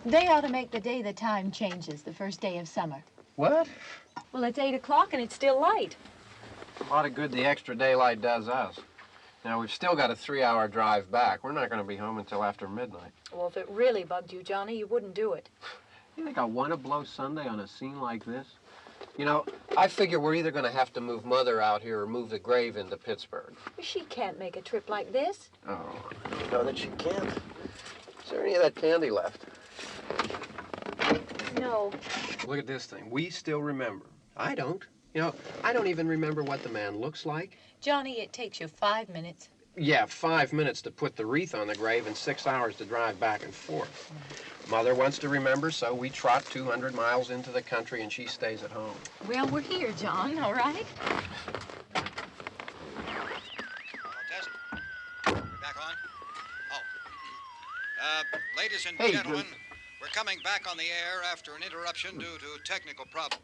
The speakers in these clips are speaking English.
They ought to make the day the time changes, the first day of summer. What? Well, it's 8 o'clock and it's still light. A lot of good the extra daylight does us. Now, we've still got a 3-hour drive back. We're not going to be home until after midnight. Well, if it really bugged you, Johnny, you wouldn't do it. You think I want to blow Sunday on a scene like this? You know, I figure we're either going to have to move Mother out here or move the grave into Pittsburgh. She can't make a trip like this. Oh, I know that she can't. Is there any of that candy left? No. Look at this thing. We still remember. I don't. You know, I don't even remember what the man looks like. Johnny, it takes you 5 minutes. Yeah, 5 minutes to put the wreath on the grave and 6 hours to drive back and forth. Mother wants to remember, so we trot 200 miles into the country and she stays at home. Well, we're here, John, all right? Test. We're back on? Oh. Ladies and gentlemen, we're coming back on the air after an interruption due to technical problems.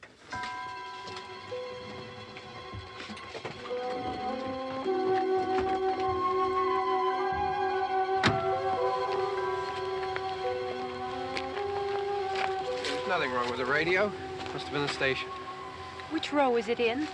There's nothing wrong with the radio. Must have been the station. Which row is it in?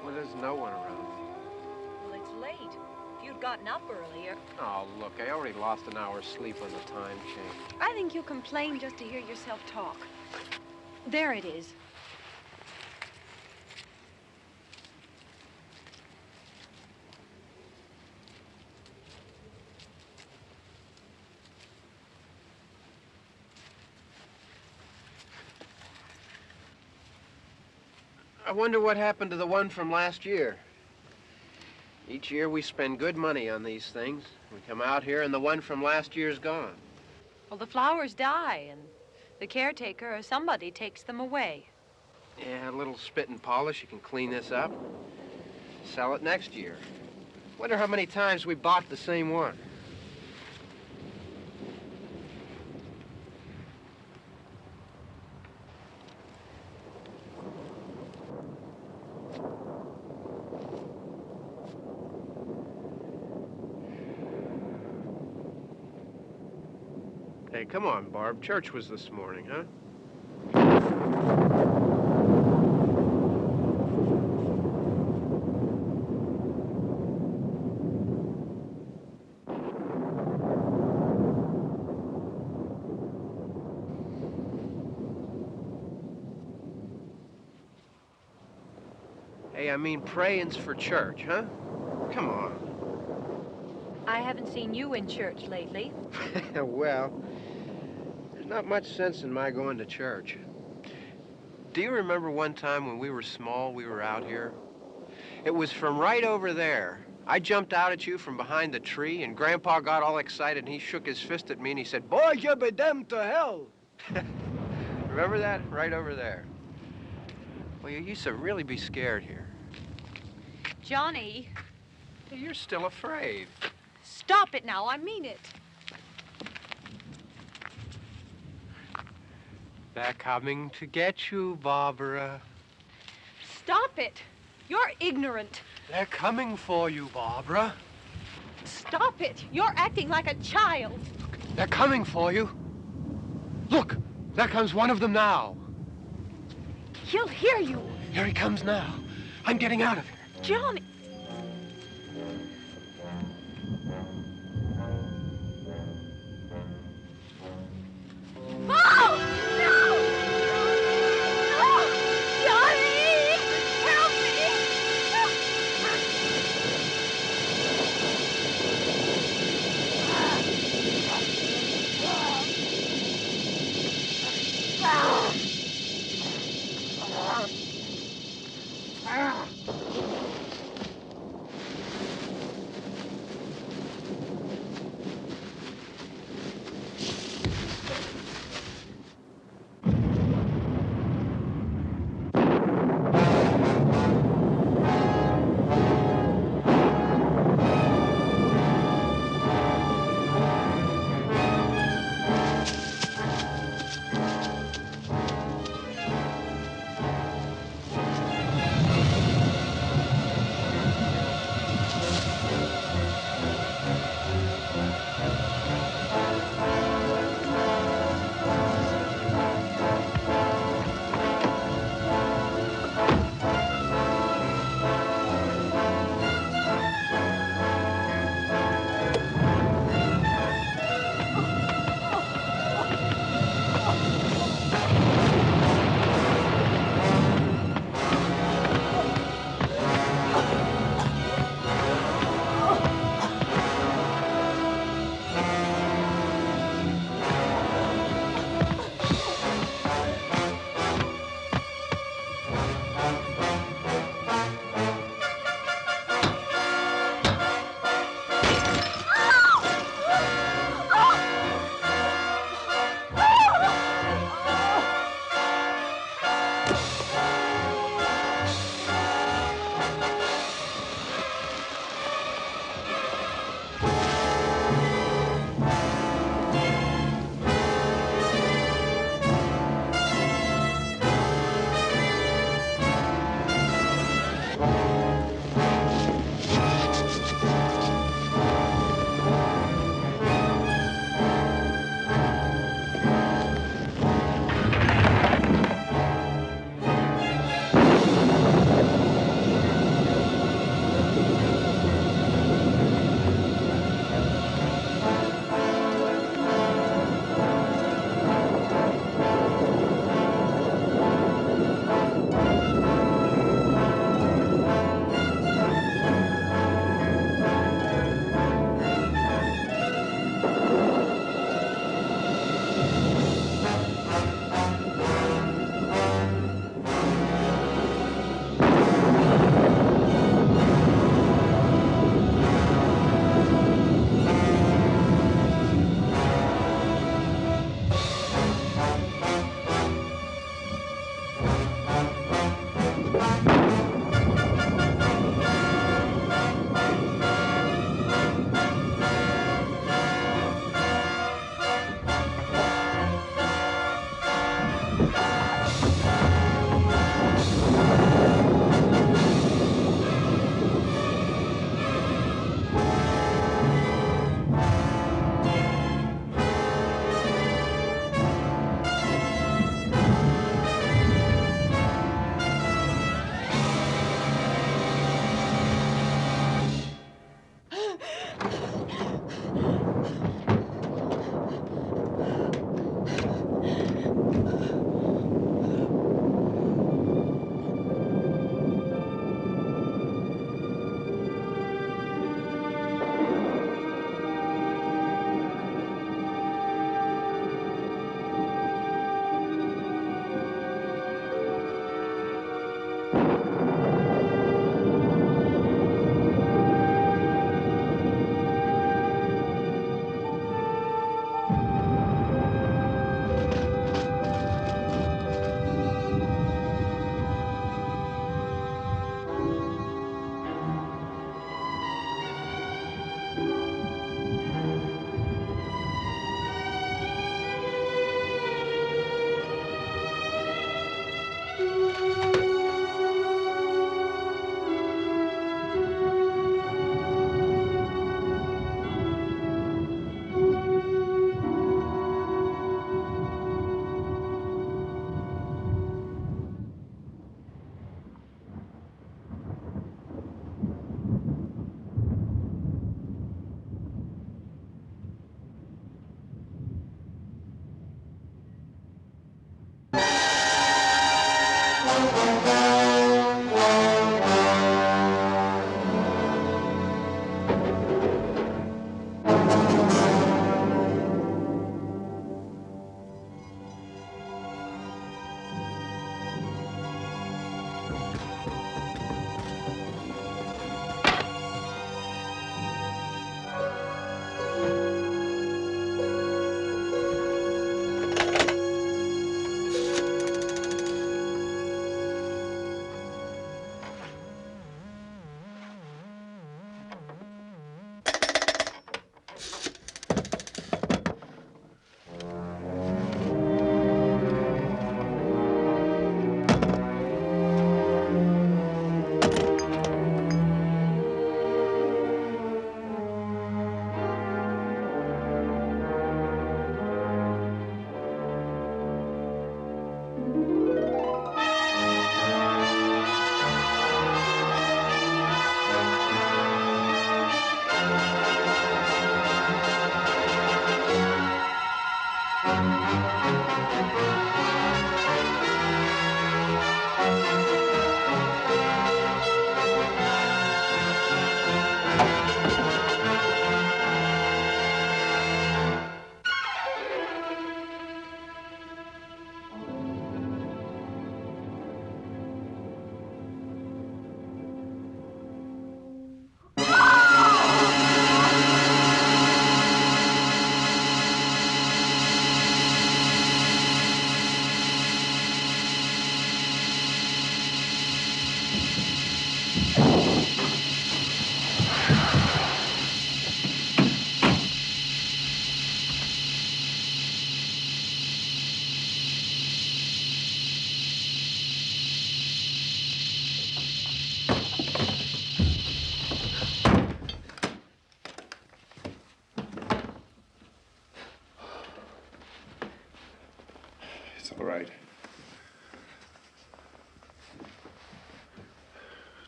Well, there's no one around. Well, it's late. If you'd gotten up earlier. Oh, look, I already lost an hour's sleep on the time change. I think you complain just to hear yourself talk. There it is. I wonder what happened to the one from last year. Each year we spend good money on these things. We come out here and the one from last year's gone. Well, the flowers die, and the caretaker or somebody takes them away. Yeah, a little spit and polish, you can clean this up. Sell it next year. Wonder how many times we bought the same one. Hey, come on, Barb. Church was this morning, huh? Hey, I mean, praying's for church, huh? Come on. I haven't seen you in church lately. Well, there's not much sense in my going to church. Do you remember one time when we were small, we were out here? It was from right over there. I jumped out at you from behind the tree, and Grandpa got all excited, and he shook his fist at me, and he said, "Boy, you'll be damned to hell." Remember that? Right over there. Well, you used to really be scared here. Johnny, Hey, you're still afraid. stop it now. I mean it. They're coming to get you, Barbara. Stop it. You're ignorant. They're coming for you, Barbara. Stop it. You're acting like a child. They're coming for you. Look, there comes one of them now. He'll hear you. Here he comes now. I'm getting out of here. Johnny. Oh! No! No! Johnny! Help me!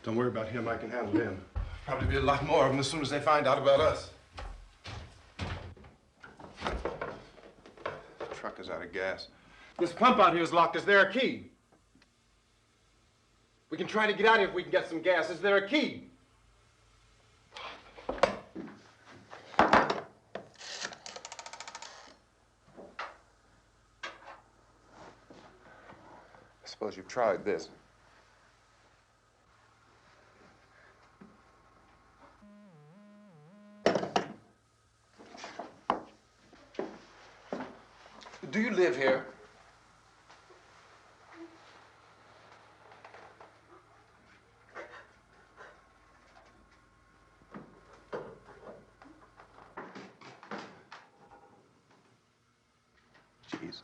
Don't worry about him. I can handle him. Probably be a lot more of them as soon as they find out about us. The truck is out of gas. This pump out here is locked. Is there a key? We can try to get out of here if we can get some gas. Is there a key? I suppose you've tried this. Do you live here? Jesus.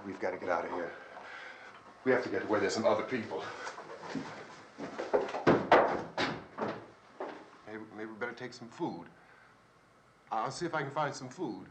We've got to get out of here. We have to get to where there's some other people. Maybe we better take some food. I'll see if I can find some food.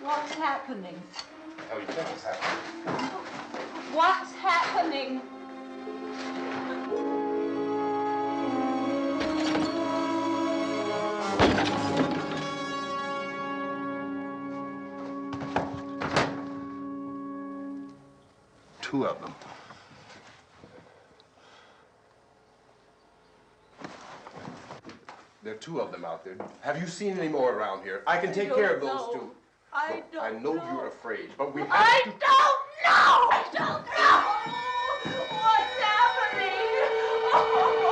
What's happening? What do you think is happening? What's happening? Two of them. There are two of them out there. Have you seen any more around here? I can take care of those two. I Look, I know you're afraid, but we have I to... don't know! I don't know! What's happening? Oh.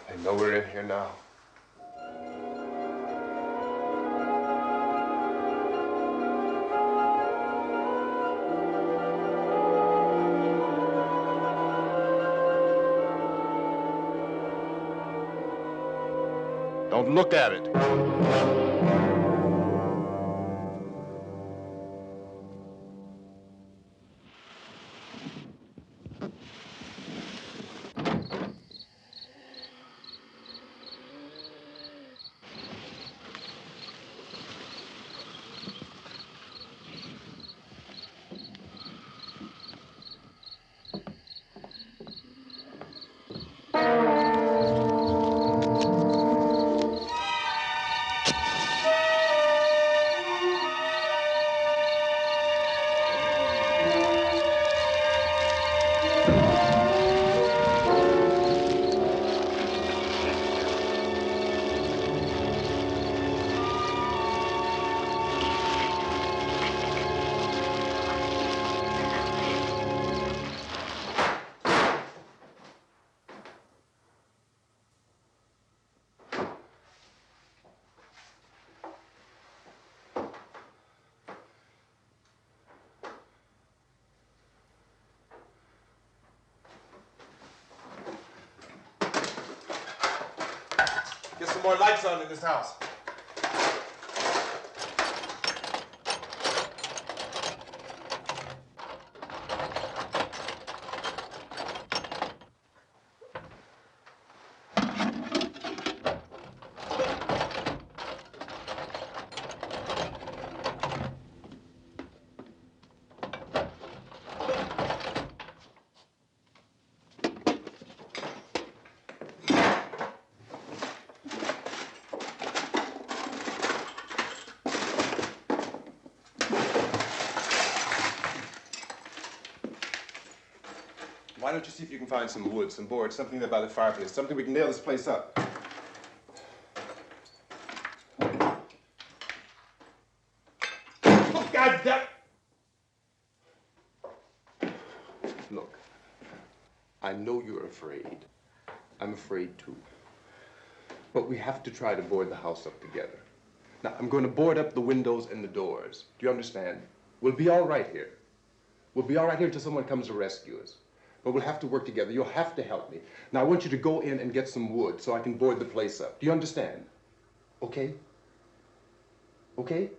They know we're in here now. Don't look at it. Get some more lights on in this house. Why don't you see if you can find some wood, some board, something there by the fireplace, something we can nail this place up. Oh, God damn! Look, I know you're afraid. I'm afraid too. But we have to try to board the house up together. Now, I'm going to board up the windows and the doors. Do you understand? We'll be all right here. We'll be all right here until someone comes to rescue us. But we'll have to work together. You'll have to help me. Now, I want you to go in and get some wood so I can board the place up. Do you understand? Okay? Okay?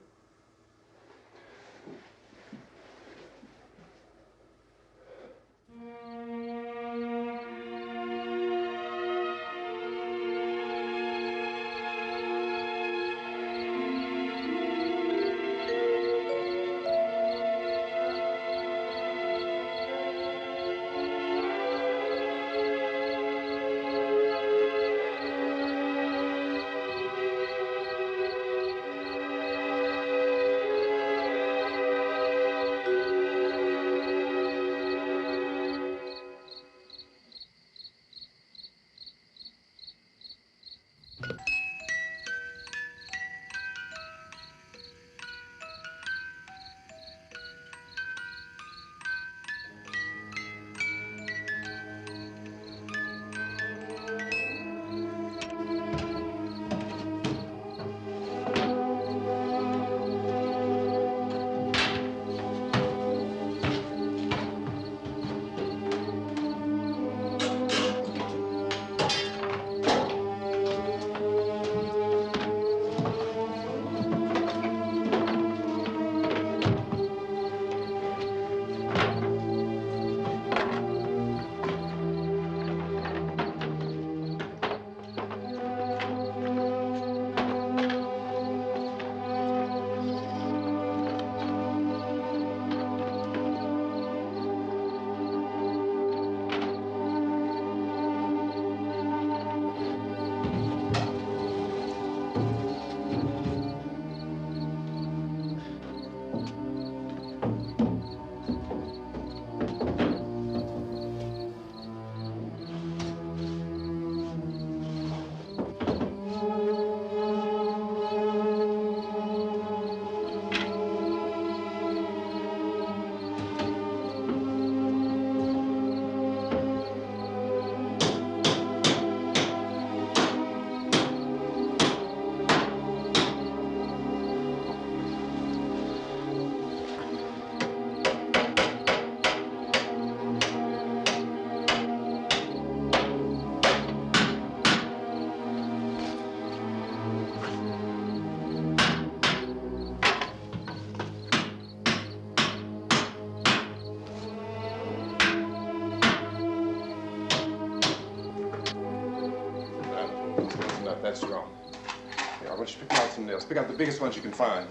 It's not that strong. Yeah, I want you to pick out some nails. Pick out the biggest ones you can find.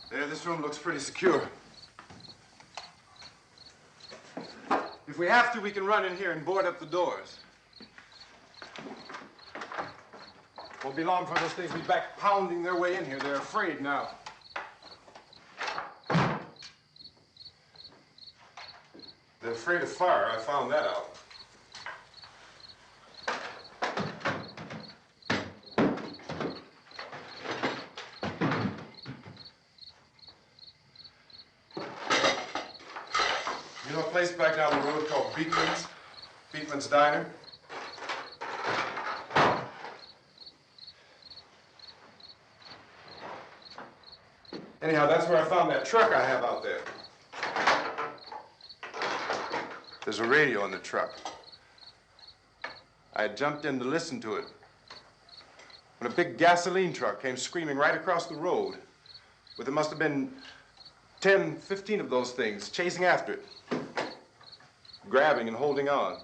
There, this room looks pretty secure. If we have to, we can run in here and board up the doors. Won't be long before those things will be back pounding their way in here. They're afraid now. They're afraid of fire. I found that out. You know a place back down the road called Beekman's Diner? Anyhow, that's where I found that truck I have out there. There's a radio in the truck. I had jumped in to listen to it when a big gasoline truck came screaming right across the road with there must have been 10, 15 of those things chasing after it, grabbing and holding on.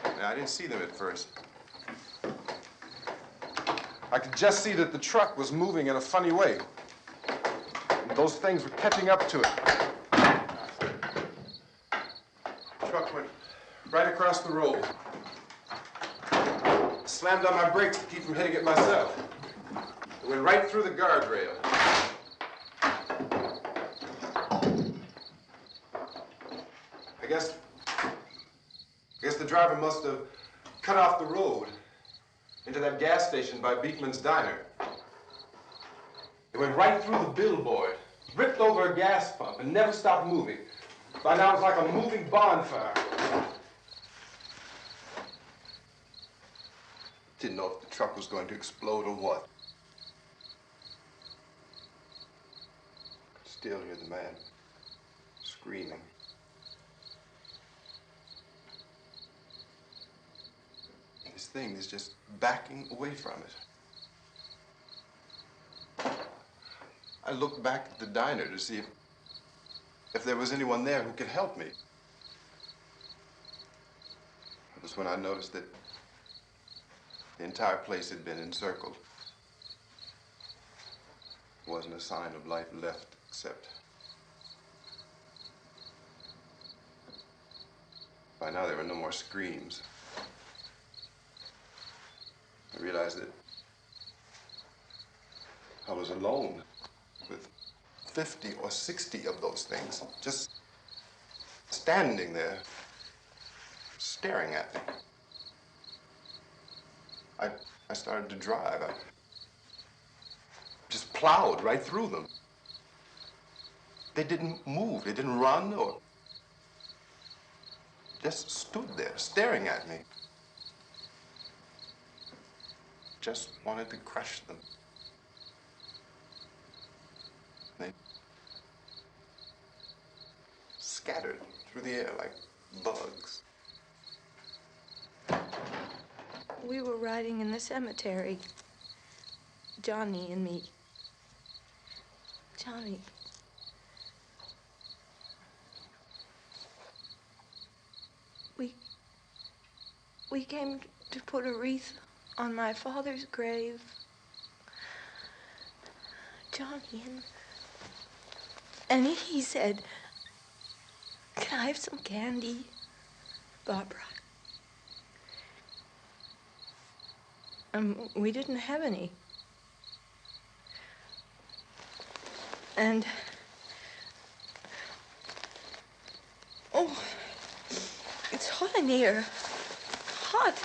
Now, I didn't see them at first. I could just see that the truck was moving in a funny way. And those things were catching up to it. The truck went right across the road. Slammed on my brakes to keep from hitting it myself. It went right through the guardrail. I guess the driver must have cut off the road into that gas station by Beekman's Diner. It went right through the billboard, ripped over a gas pump, and never stopped moving. By now, it was like a moving bonfire. Didn't know if the truck was going to explode or what. Could still hear the man screaming. This thing is just backing away from it. I looked back at the diner to see if there was anyone there who could help me. It was when I noticed that the entire place had been encircled. There wasn't a sign of life left except by now there were no more screams. I realized that I was alone with 50 or 60 of those things, just standing there, staring at me. I started to drive. I just plowed right through them. They didn't move, they didn't run or just stood there, staring at me. Just wanted to crush them. They scattered through the air like bugs. We were riding in the cemetery, Johnny and me. Johnny. We came to put a wreath on my father's grave. Johnny, and he said, "Can I have some candy, Barbra?" We didn't have any. And, oh, it's hot in here. Hot.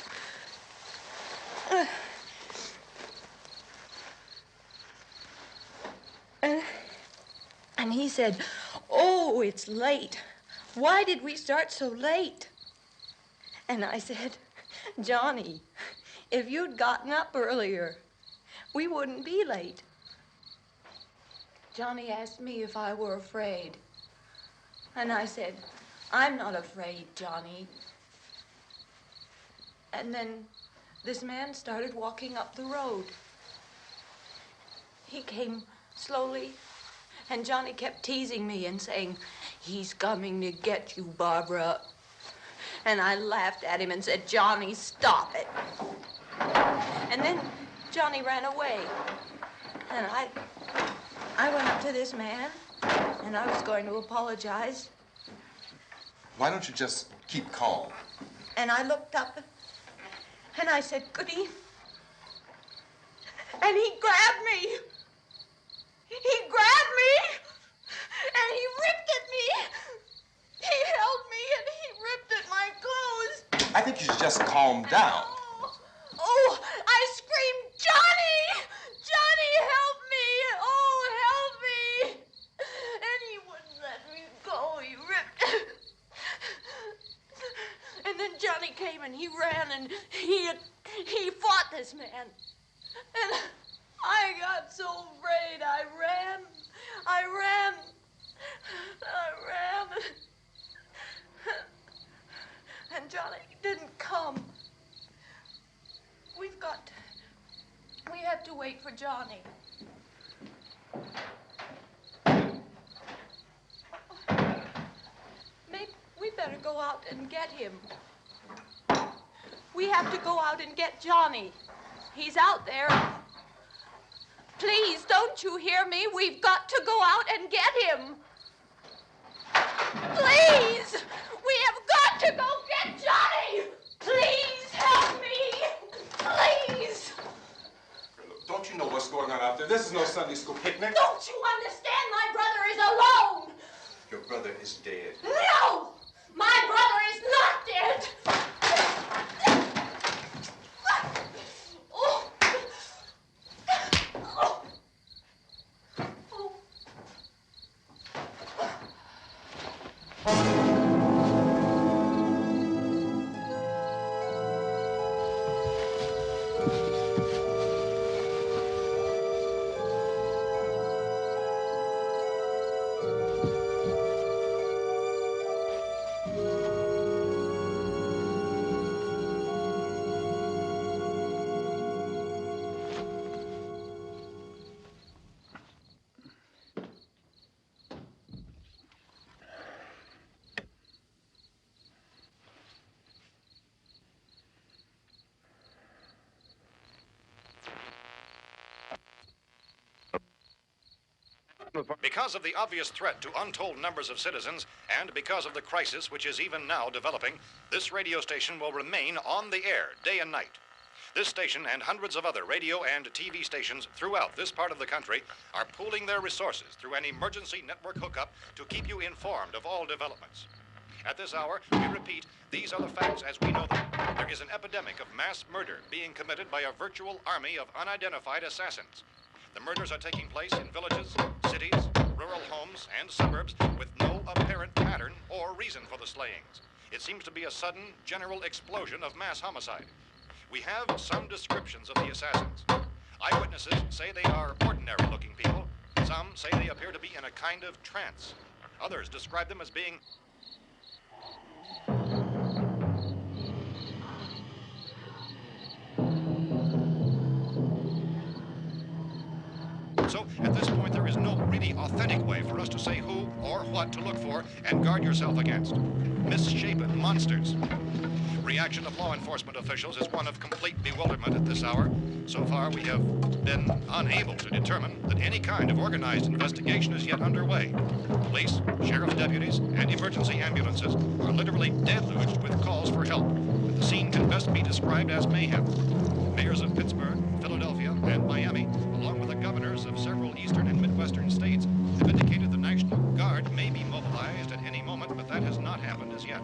And he said, "Oh, it's late. Why did we start so late?" And I said, "Johnny, if you'd gotten up earlier, we wouldn't be late." Johnny asked me if I were afraid. And I said, "I'm not afraid, Johnny." And then this man started walking up the road. He came slowly And Johnny kept teasing me and saying, "He's coming to get you, Barbara." And I laughed at him and said, "Johnny, stop it." And then Johnny ran away. And I went up to this man, and I was going to apologize. Why don't you just keep calm? And I looked up, and I said, "Goody." And he grabbed me. He grabbed me, and he ripped at me. He held me, and he ripped at my clothes. I think you should just calm down. Oh, I screamed, "Johnny! Johnny, help me! Oh, help me!" And he wouldn't let me go. He ripped. And then Johnny came and he ran and he fought this man. And I got so afraid. I ran. And Johnny didn't come. We have to wait for Johnny. Maybe we better go out and get him. We have to go out and get Johnny. He's out there. Please, don't you hear me? We've got to go out and get him. Please! We have got to go get Johnny! Please help me! Please! Look, don't you know what's going on out there? This is no Sunday school picnic. Don't you understand? My brother is alone! Your brother is dead. No! My brother is not dead! Oh. Oh. Oh. Because of the obvious threat to untold numbers of citizens, and because of the crisis which is even now developing, this radio station will remain on the air day and night. This station and hundreds of other radio and TV stations throughout this part of the country are pooling their resources through an emergency network hookup to keep you informed of all developments. At this hour, we repeat, these are the facts as we know them. There is an epidemic of mass murder being committed by a virtual army of unidentified assassins. The murders are taking place in villages, cities, rural homes, and suburbs with no apparent pattern or reason for the slayings. It seems to be a sudden, general explosion of mass homicide. We have some descriptions of the assassins. Eyewitnesses say they are ordinary-looking people. Some say they appear to be in a kind of trance. Others describe them as being So, at this point, there is no really authentic way for us to say who or what to look for and guard yourself against. Misshapen monsters. Reaction of law enforcement officials is one of complete bewilderment at this hour. So far, we have been unable to determine that any kind of organized investigation is yet underway. Police, sheriff's deputies, and emergency ambulances are literally deluged with calls for help. The scene can best be described as mayhem. Mayors of Pittsburgh, Philadelphia, and Miami, along with the governors of several eastern and midwestern states, have indicated the National Guard may be mobilized at any moment, but that has not happened as yet.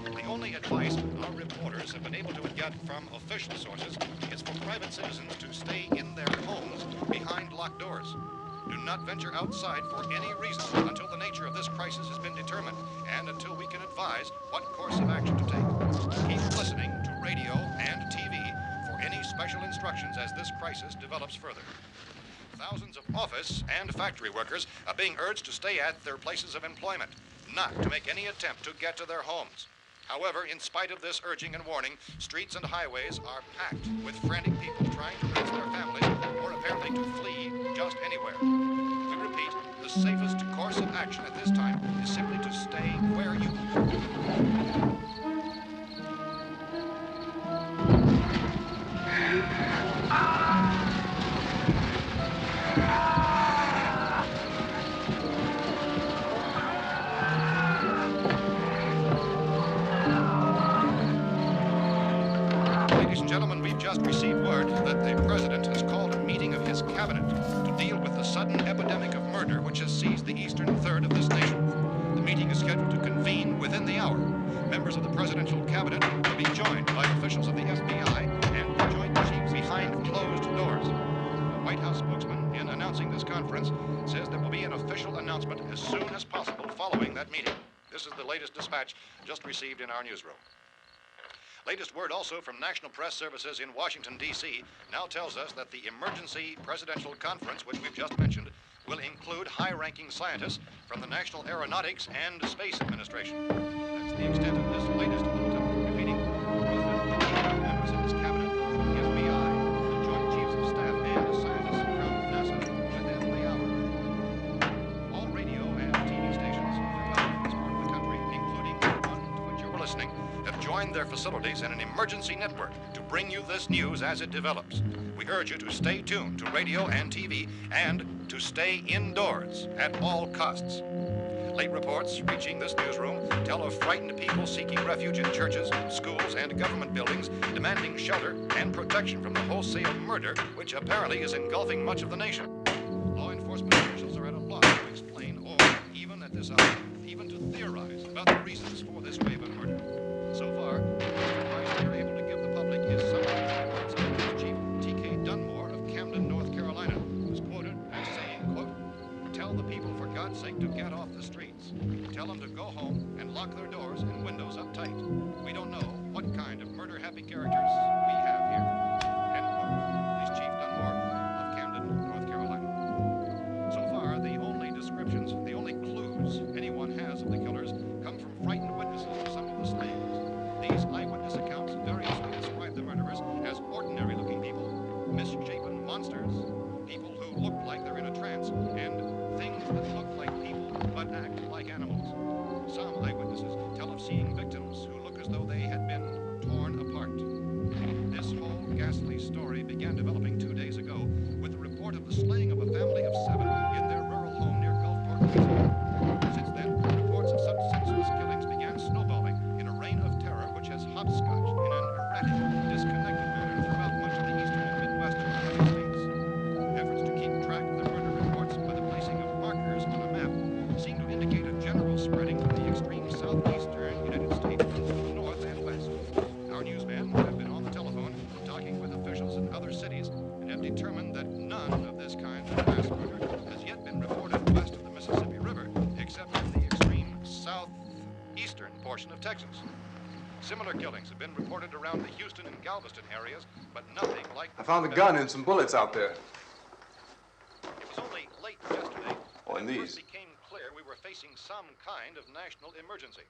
The only advice our reporters have been able to get from official sources is for private citizens to stay in their homes behind locked doors. Do not venture outside for any reason until the nature of this crisis has been determined and until we can advise what course of action to take. Keep listening to radio and TV for any special instructions as this crisis develops further. Thousands of office and factory workers are being urged to stay at their places of employment, not to make any attempt to get to their homes. However, in spite of this urging and warning, streets and highways are packed with frantic people trying to raise their families or apparently to flee just anywhere. We repeat, the safest course of action at this time is simply to stay where you are. Ladies and gentlemen, we've just received word that the President has called a meeting of his cabinet to deal with the sudden epidemic of murder which has seized the eastern third of this nation. The meeting is scheduled to convene within the hour. Members of the presidential cabinet will be joined by officials of the FBI and the Joint Chiefs behind closed doors. The White House spokesman, in announcing this conference, says there will be an official announcement as soon as possible following that meeting. This is the latest dispatch just received in our newsroom. Latest word also from National Press Services in Washington, D.C. now tells us that the emergency presidential conference, which we've just mentioned, will include high-ranking scientists from the National Aeronautics and Space Administration. That's the extent of this latest bulletin. Repeating, members of his cabinet, the FBI, the Joint Chiefs of Staff, and scientists from NASA within the hour. All radio and TV stations throughout this part of the country, including the one to which you're listening, have joined their facilities in an emergency network to bring you this news as it develops. We urge you to stay tuned to radio and TV and to stay indoors at all costs. Late reports reaching this newsroom tell of frightened people seeking refuge in churches, schools, and government buildings, demanding shelter and protection from the wholesale murder which apparently is engulfing much of the nation. Law enforcement officials are at a loss to explain or, even at this hour, even to theorize about the reasons for this wave of murder. So far, the advice we are able to give the public is summary reports of Police Chief T.K. Dunmore of Camden, North Carolina, who's quoted as saying, quote, "Tell the people, for God's sake, to get off the streets. Tell them to go home and lock their doors and windows up tight. We don't know what kind of murder-happy characters we have here." End quote. Police Chief Dunmore of Camden, North Carolina. So far, the only descriptions, the only clues anyone has of the killers come from frightened witnesses of some of the slayings. These eyewitness accounts variously describe the murderers as ordinary-looking people, misshapen monsters, people who look like they're in a trance, and things that look like people but act like animals. Some eyewitnesses tell of seeing victims who look as though they had been torn apart. This whole ghastly story began developing 2 days ago with the report of the slaying of a family of 7 in their rural home near Gulfport, Louisiana. Since then, reports of such senseless killings began snowballing in a reign of terror which has hopscotched in an erratic, disconnected manner throughout much of the eastern and midwestern United States. Efforts to keep track of the murder reports by the placing of markers on a map seem to indicate a general spreading from the extreme southeastern United States to the north and west. Our newsmen have been on the telephone talking with officials in other cities and have determined that none of this kind of mass murder has yet been reported west of the Mississippi River, except in the extreme southeastern portion of Texas. Similar killings have been reported around the Houston and Galveston areas, but nothing like... I found a gun and some bullets out there. It was only late yesterday Oh, and that it these. first became clear we were facing some kind of national emergency.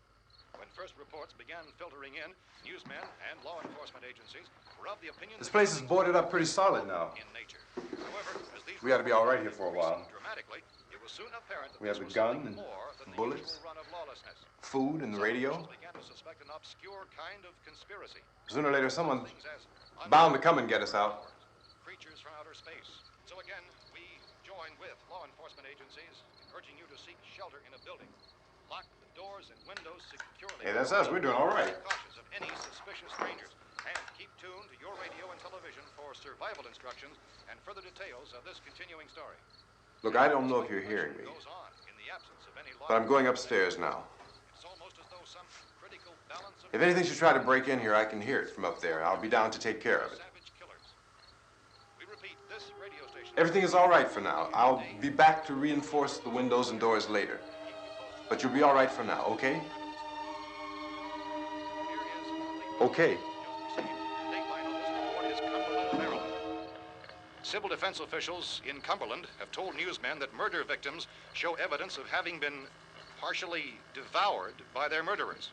When first reports began filtering in, newsmen and law enforcement agencies were of the opinion This that place is boarded up pretty solid now. in nature. However, as these We ought to be all right here for a while. dramatically, it was soon apparent that We have this the was gun something and more than the bullets. usual run of lawlessness. Food and the Some radio. officials began to suspect an obscure kind of conspiracy. Sooner or later, someone's Things as bound to come and get us out. creatures from outer space. So again, we join with law enforcement agencies in urging you to seek shelter in a building. Lock the doors and windows securely. Hey, that's us. We're doing all right. Be cautious of any suspicious strangers. And keep tuned to your radio and television for survival instructions and further details of this continuing story. Look, I don't know if you're hearing me, Goes on in the absence of any but I'm going upstairs now. It's almost as though some critical balance of If anything should try to break in here, I can hear it from up there. I'll be down to take care of it. savage killers. We repeat, this radio station. Everything is all right for now. I'll be back to reinforce the windows and doors later. But you'll be all right for now, okay? Okay. Dateline on this report is Cumberland, Maryland. Civil defense officials in Cumberland have told newsmen that murder victims show evidence of having been partially devoured by their murderers.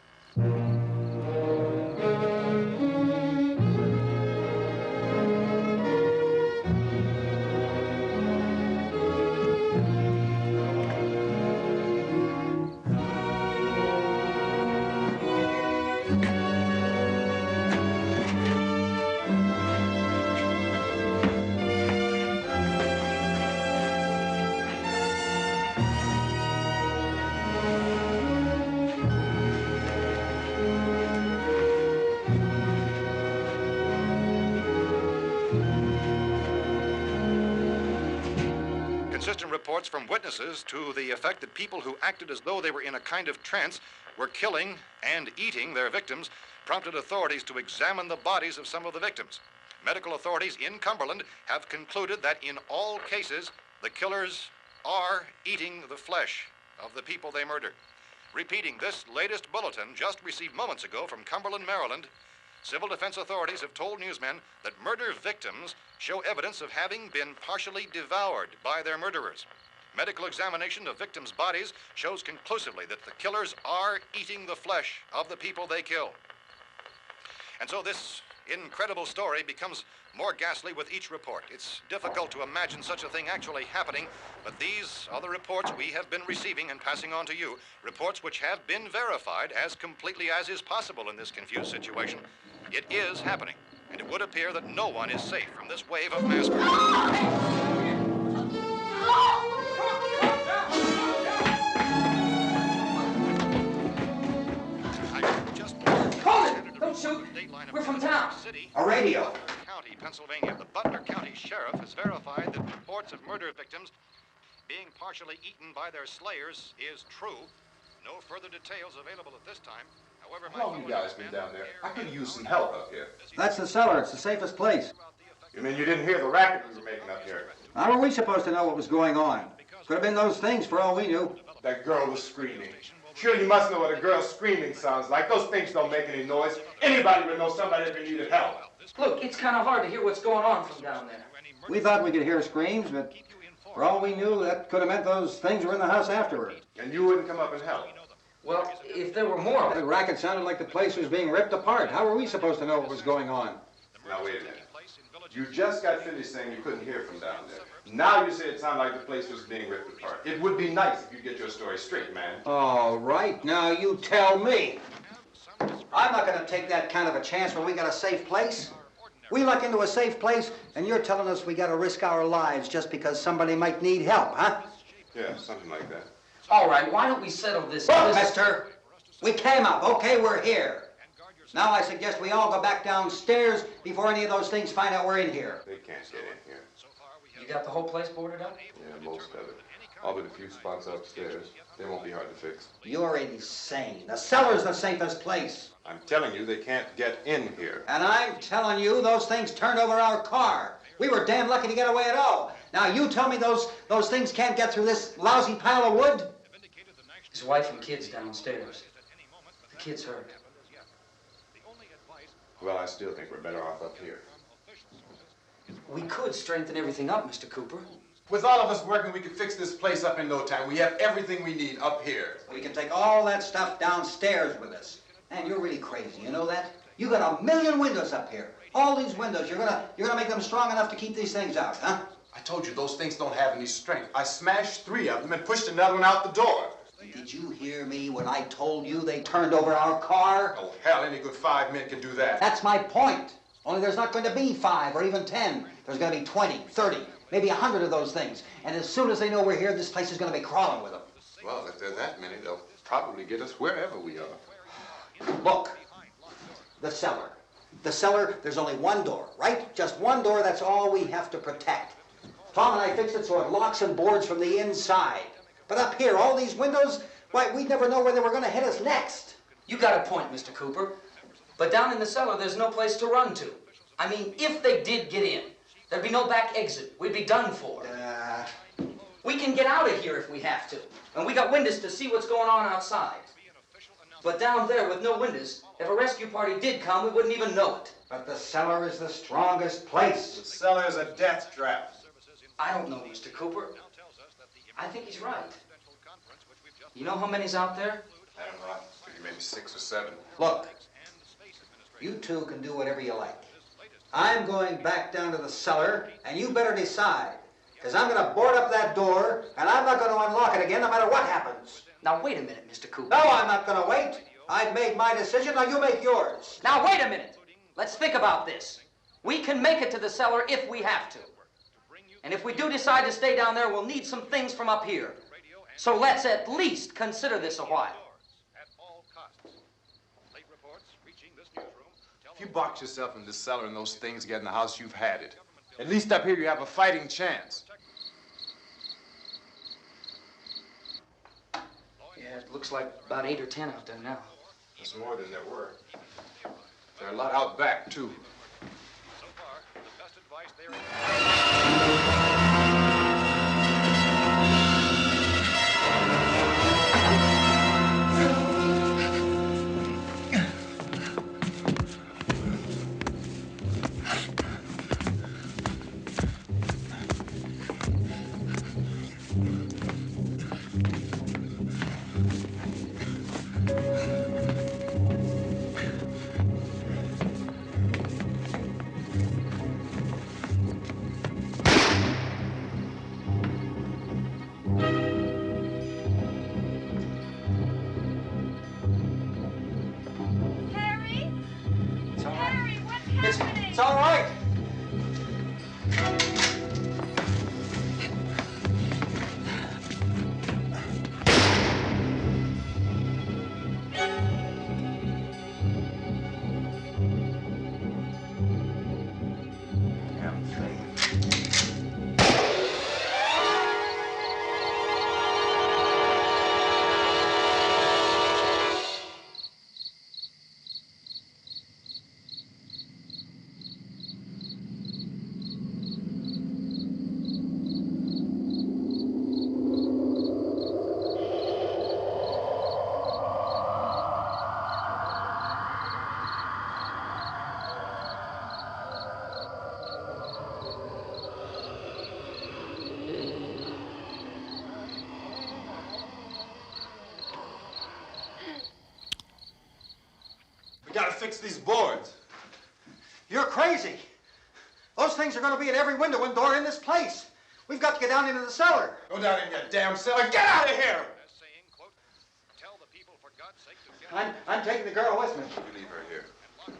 Consistent reports from witnesses to the effect that people who acted as though they were in a kind of trance were killing and eating their victims prompted authorities to examine the bodies of some of the victims. Medical authorities in Cumberland have concluded that in all cases, the killers are eating the flesh of the people they murdered. Repeating this latest bulletin just received moments ago from Cumberland, Maryland, civil defense authorities have told newsmen that murder victims show evidence of having been partially devoured by their murderers. Medical examination of victims' bodies shows conclusively that the killers are eating the flesh of the people they kill. And so this incredible story becomes more ghastly with each report. It's difficult to imagine such a thing actually happening, but these are the reports we have been receiving and passing on to you, reports which have been verified as completely as is possible in this confused situation. It is happening, and it would appear that no one is safe from this wave of mass murder. Don't shoot. We're from town. A radio. County, Pennsylvania. The Butler County Sheriff has verified that reports of murder victims being partially eaten by their slayers is true. No further details available at this time. However, How long you guys been down there? I could use some help up here. That's the cellar. It's the safest place. You mean you didn't hear the racket we were making up here? How were we supposed to know what was going on? Could have been those things for all we knew. That girl was screaming. Sure, you must know what a girl screaming sounds like. Those things don't make any noise. Anybody would know somebody ever needed help. Look, it's kind of hard to hear what's going on from down there. We thought we could hear screams, but for all we knew, that could have meant those things were in the house afterward. And you wouldn't come up and help? Well, if there were more of The it. racket sounded like the place was being ripped apart. How were we supposed to know what was going on? Now, wait a minute. You just got finished saying you couldn't hear from down there. Now you say it sounded like the place was being ripped apart. It would be nice if you get your story straight, man. All right, now you tell me. I'm not going to take that kind of a chance when we got a safe place. We luck into a safe place, and you're telling us we got to risk our lives just because somebody might need help, huh? Yeah, something like that. All right, why don't we settle this? Look, mister, we came up. Okay, we're here. Now I suggest we all go back downstairs before any of those things find out we're in here. They can't get in here. You got the whole place boarded up? Yeah, most of it. All but a few spots upstairs. They won't be hard to fix. You're insane. The cellar's the safest place. I'm telling you, they can't get in here. And I'm telling you, those things turned over our car. We were damn lucky to get away at all. Now you tell me those things can't get through this lousy pile of wood? His wife and kids downstairs. The kid's hurt. Well, I still think we're better off up here. We could strengthen everything up, Mr. Cooper. With all of us working, we could fix this place up in no time. We have everything we need up here. We can take all that stuff downstairs with us. Man, you're really crazy, you know that? You got 1,000,000 windows up here. All these windows, you're gonna make them strong enough to keep these things out, huh? I told you, those things don't have any strength. I smashed 3 of them and pushed another one out the door. Did you hear me when I told you they turned over our car? Oh, hell, any good 5 men can do that. That's my point. Only there's not going to be 5 or even 10. There's going to be 20, 30, maybe 100 of those things. And as soon as they know we're here, this place is going to be crawling with them. Well, if there are that many, they'll probably get us wherever we are. Look, the cellar. The cellar, there's only one door, right? Just one door, that's all we have to protect. Tom and I fixed it so it locks and boards from the inside. But up here, all these windows, why, we'd never know where they were going to hit us next. You got a point, Mr. Cooper. But down in the cellar, there's no place to run to. I mean, if they did get in, there'd be no back exit. We'd be done for. We can get out of here if we have to. And we got windows to see what's going on outside. But down there with no windows, if a rescue party did come, we wouldn't even know it. But the cellar is the strongest place. The cellar is a death trap. I don't know, Mr. Cooper. I think he's right. You know how many's out there? I don't know. Maybe 6 or 7. Look, you two can do whatever you like. I'm going back down to the cellar, and you better decide. Because I'm going to board up that door, and I'm not going to unlock it again no matter what happens. Now, wait a minute, Mr. Cooper. No, I'm not going to wait. I've made my decision, now you make yours. Now, wait a minute. Let's think about this. We can make it to the cellar if we have to. And if we do decide to stay down there, we'll need some things from up here. So let's at least consider this a while. If you box yourself in this cellar and those things get in the house, you've had it. At least up here you have a fighting chance. Yeah, it looks like about 8 or 10 out there now. There's more than there were. There are a lot out back, too. So far, the best advice there It's all right. Damn thing. We gotta fix these boards. You're crazy. Those things are going to be at every window and door in this place. We've got to get down into the cellar. Go down in your damn cellar. Get out of here! saying, quote, tell the people for God's sake to get I'm taking the girl with me. You leave her here.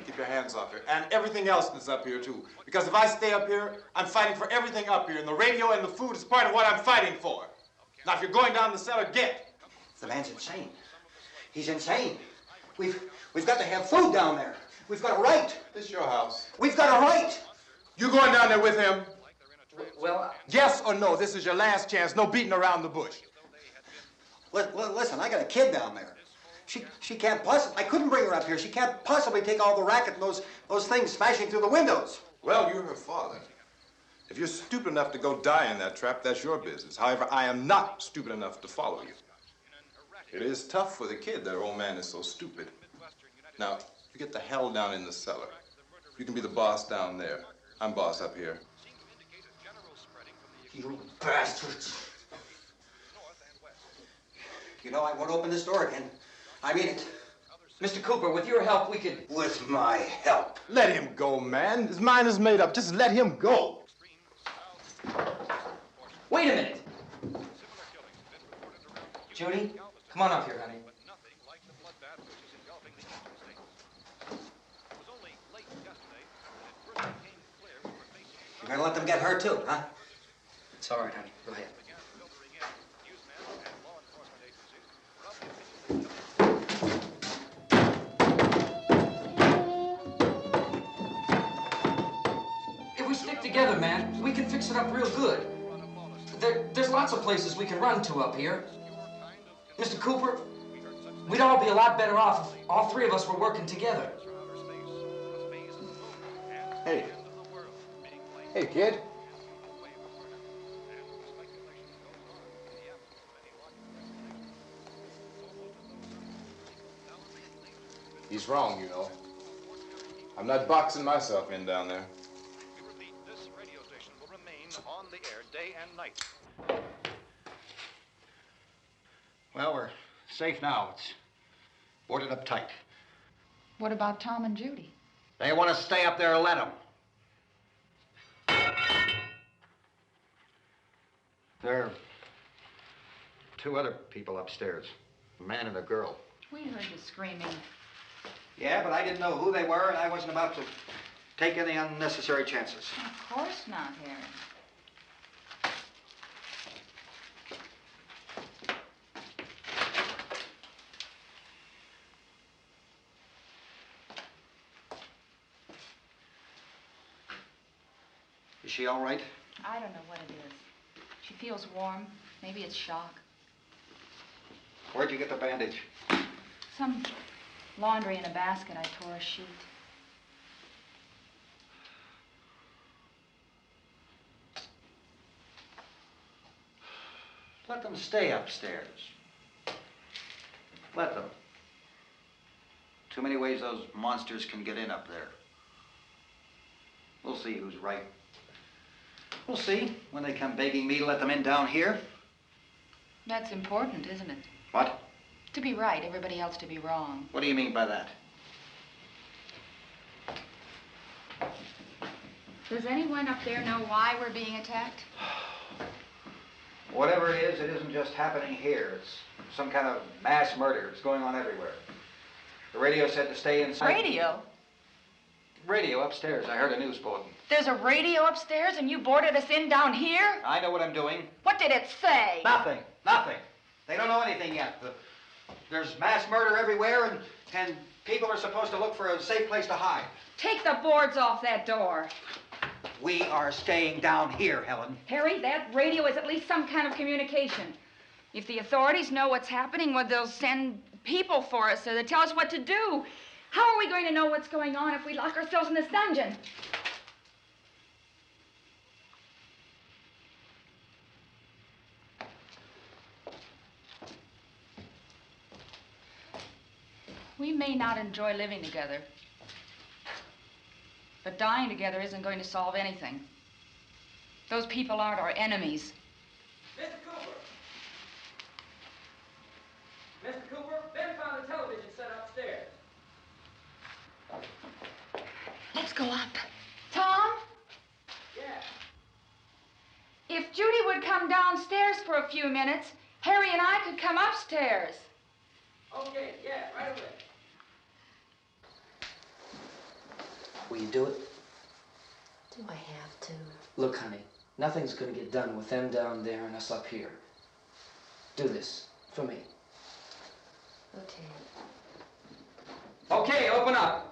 Keep your hands off her. And everything else that's up here, too. Because if I stay up here, I'm fighting for everything up here. And the radio and the food is part of what I'm fighting for. Now, if you're going down the cellar, get. The man's insane. He's insane. We've got to have food down there. We've got a right. This is your house. We've got a right. You going down there with him? Well, Yes or no? This is your last chance. No beating around the bush. Listen, I got a kid down there. She can't possibly, I couldn't bring her up here. She can't possibly take all the racket and those things smashing through the windows. Well, you're her father. If you're stupid enough to go die in that trap, that's your business. However, I am not stupid enough to follow you. It is tough for the kid that her old man is so stupid. Now, you get the hell down in the cellar. You can be the boss down there. I'm boss up here. You bastards. You know, I won't open this door again. I mean it. Mr. Cooper, with your help, we could... With my help. Let him go, man. His mind is made up. Just let him go. Wait a minute. Judy, come on up here, honey. You're gonna let them get hurt too, huh? It's all right, honey. Go ahead. If we stick together, man, we can fix it up real good. There's lots of places we can run to up here. Mr. Cooper, we'd all be a lot better off if all three of us were working together. Hey. Hey, kid. He's wrong, you know. I'm not boxing myself in down there. We repeat, this radio station will remain on the air day and night. Well, we're safe now. It's boarded up tight. What about Tom and Judy? They want to stay up there, let them. There are two other people upstairs, a man and a girl. We heard you screaming. Yeah, but I didn't know who they were, and I wasn't about to take any unnecessary chances. Of course not, Harry. Is she all right? I don't know what it is. She feels warm. Maybe it's shock. Where'd you get the bandage? Some laundry in a basket. I tore a sheet. Let them stay upstairs. Let them. Too many ways those monsters can get in up there. We'll see who's right. We'll see when they come begging me to let them in down here. That's important, isn't it? What? To be right, everybody else to be wrong. What do you mean by that? Does anyone up there know why we're being attacked? Whatever it isn't just happening here. It's some kind of mass murder. It's going on everywhere. The radio said to stay inside. Radio? Radio upstairs. I heard a news bulletin. There's a radio upstairs and you boarded us in down here? I know what I'm doing. What did it say? Nothing. Nothing. They don't know anything yet. There's mass murder everywhere, and people are supposed to look for a safe place to hide. Take the boards off that door. We are staying down here, Helen. Harry, that radio is at least some kind of communication. If the authorities know what's happening, well, they'll send people for us so they tell us what to do. How are we going to know what's going on if we lock ourselves in this dungeon? We may not enjoy living together, but dying together isn't going to solve anything. Those people aren't our enemies. Mr. Cooper! Mr. Cooper, Ben found a television set upstairs. Let's go up. Tom? Yeah. If Judy would come downstairs for a few minutes, Harry and I could come upstairs. Okay, yeah, right away. Will you do it? Do I have to? Look, honey, nothing's gonna get done with them down there and us up here. Do this for me. Okay. Okay, open up.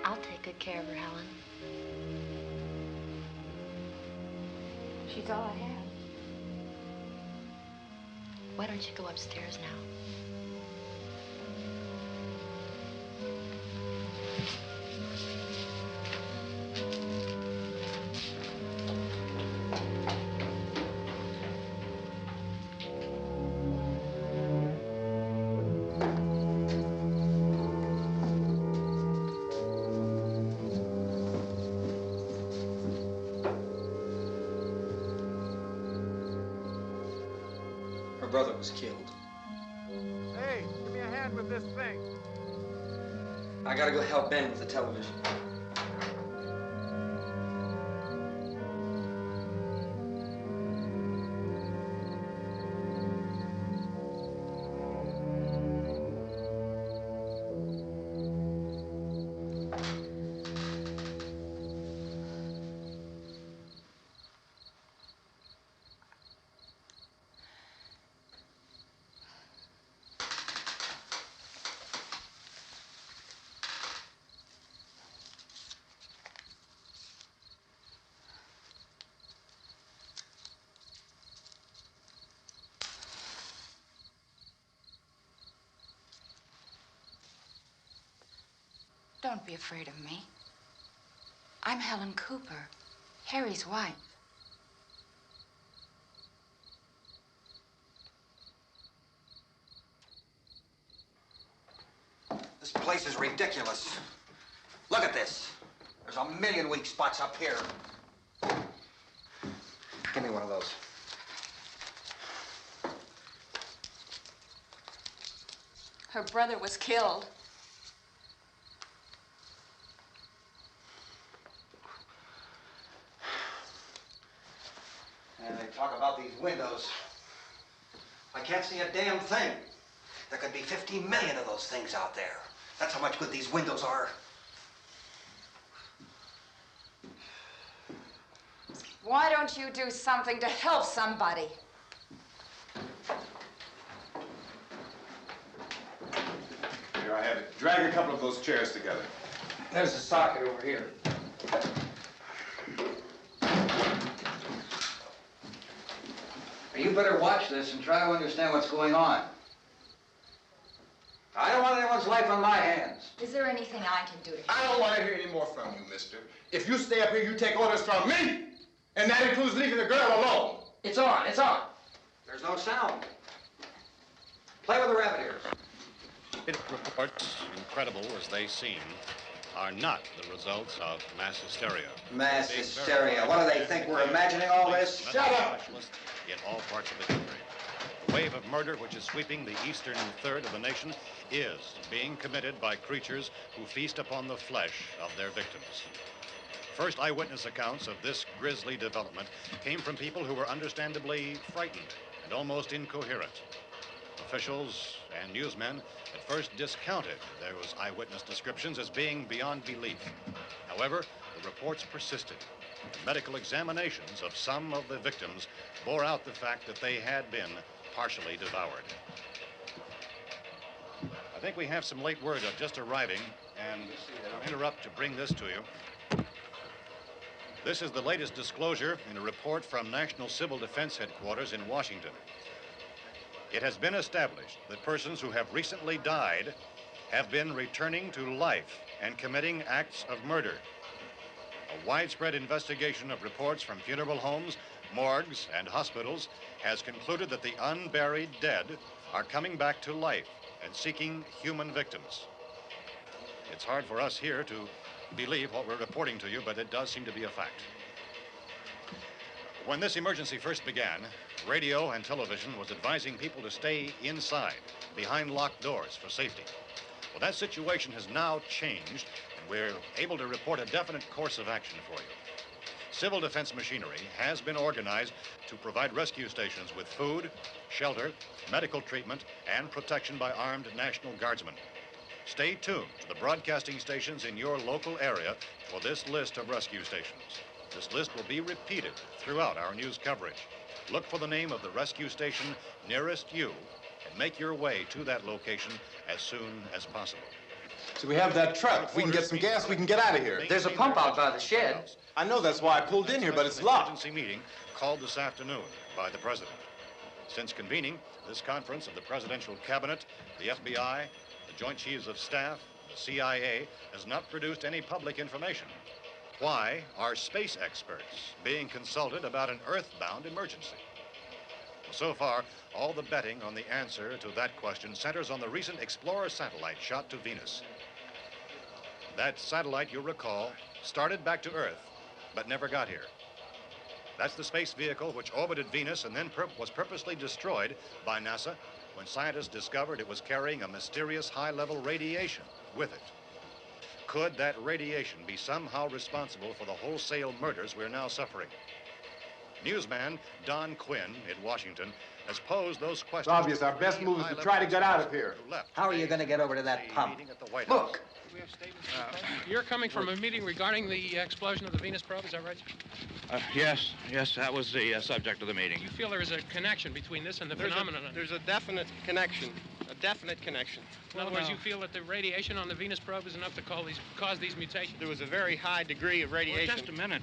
I'll take good care of her, Helen. She's all I have. Why don't you go upstairs now? Her brother was killed. Hey, give me a hand with this thing. I gotta go help Ben with the television. Don't be afraid of me. I'm Helen Cooper, Harry's wife. This place is ridiculous. Look at this. There's a million weak spots up here. Give me one of those. Her brother was killed. And they talk about these windows. I can't see a damn thing. There could be 50 million of those things out there. That's how much good these windows are. Why don't you do something to help somebody? Here I have it. Drag a couple of those chairs together. There's a socket over here. You better watch this and try to understand what's going on. I don't want anyone's life on my hands. Is there anything I can do to help? I don't want to hear any more from you, mister. If you stay up here, you take orders from me. And that includes leaving the girl alone. It's on, it's on. There's no sound. Play with the rabbit ears. Reports, incredible as they seem, are not the results of mass hysteria. Mass hysteria. What do they think? We're imagining all this? Shut up! In all parts of the country. The wave of murder which is sweeping the eastern third of the nation is being committed by creatures who feast upon the flesh of their victims. First eyewitness accounts of this grisly development came from people who were understandably frightened and almost incoherent. Officials and newsmen at first discounted those eyewitness descriptions as being beyond belief. However, the reports persisted. Medical examinations of some of the victims bore out the fact that they had been partially devoured. I think we have some late word just arriving, and I'll interrupt to bring this to you. This is the latest disclosure in a report from National Civil Defense Headquarters in Washington. It has been established that persons who have recently died have been returning to life and committing acts of murder. A widespread investigation of reports from funeral homes, morgues, and hospitals has concluded that the unburied dead are coming back to life and seeking human victims. It's hard for us here to believe what we're reporting to you, but it does seem to be a fact. When this emergency first began, radio and television was advising people to stay inside, behind locked doors for safety. Well, that situation has now changed, and we're able to report a definite course of action for you. Civil defense machinery has been organized to provide rescue stations with food, shelter, medical treatment, and protection by armed National Guardsmen. Stay tuned to the broadcasting stations in your local area for this list of rescue stations. This list will be repeated throughout our news coverage. Look for the name of the rescue station nearest you and make your way to that location as soon as possible. So we have that truck. If we can get some gas, we can get out of here. There's a pump out by the shed. I know, that's why I pulled in here, but it's locked. Emergency meeting called this afternoon by the president. Since convening this conference of the presidential cabinet, the FBI, the Joint Chiefs of Staff, the CIA has not produced any public information. Why are space experts being consulted about an earthbound emergency? So far, all the betting on the answer to that question centers on the recent Explorer satellite shot to Venus. That satellite, you'll recall, started back to Earth, but never got here. That's the space vehicle which orbited Venus and then was purposely destroyed by NASA when scientists discovered it was carrying a mysterious high-level radiation with it. Could that radiation be somehow responsible for the wholesale murders we're now suffering? Newsman Don Quinn in Washington has posed those questions. It's obvious our best move is to try to get out of here. How are you going to get over to that pump? Look. You're coming from a meeting regarding the explosion of the Venus probe, is that right? Yes, that was the subject of the meeting. You feel there is a connection between this and the phenomenon? There's a definite connection. In other words, you feel that the radiation on the Venus probe is enough to cause these mutations? There was a very high degree of radiation. Well, just a minute.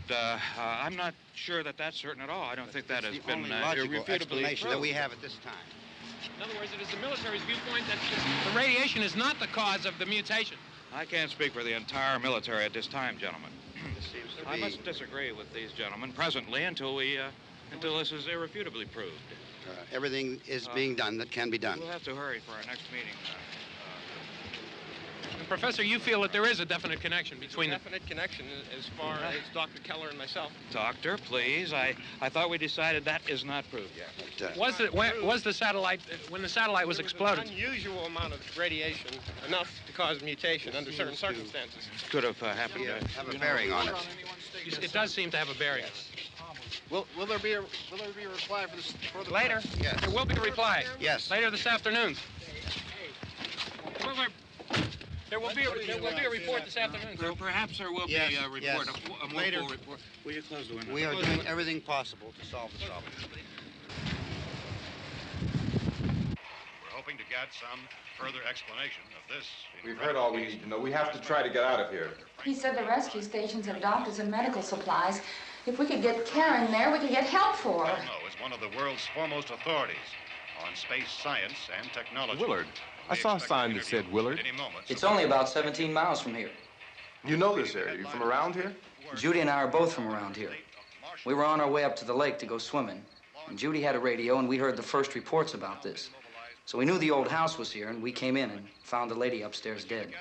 I'm not sure that that's certain at all. I don't think that has been logical irrefutably explanation proved. that we have at this time. In other words, it is the military's viewpoint that the radiation is not the cause of the mutation. I can't speak for the entire military at this time, gentlemen. This seems to I be... must disagree with these gentlemen presently until this is irrefutably proved. everything is being done that can be done. We'll have to hurry for our next meeting. Professor, you feel that there is a definite connection between definite connection as far as Dr. Keller and myself. Doctor, please. I thought we decided that is not proved yet. Was the satellite, when the satellite was exploded? An unusual amount of radiation, enough to cause mutation under certain circumstances. Could have happened. Have a bearing on it. It does seem to have a bearing. Will there be a reply for this? Later? Yes. There will be a reply. Yes. Later this afternoon. There will be a report this afternoon. Perhaps there will be a report, yes. a more Later. full report. Will you close the window? We are doing everything possible to solve the problem. We're hoping to get some further explanation of this. We've heard all we need to know. We have to try to get out of here. He said the rescue stations have doctors and medical supplies. If we could get care in there, we could get help for her. RUSSO is one of the world's foremost authorities on space science and technology. Willard. I saw a sign that said Willard. It's only about 17 miles from here. You know this area. You from around here? Judy and I are both from around here. We were on our way up to the lake to go swimming, and Judy had a radio, and we heard the first reports about this. So we knew the old house was here, and we came in and found the lady upstairs dead.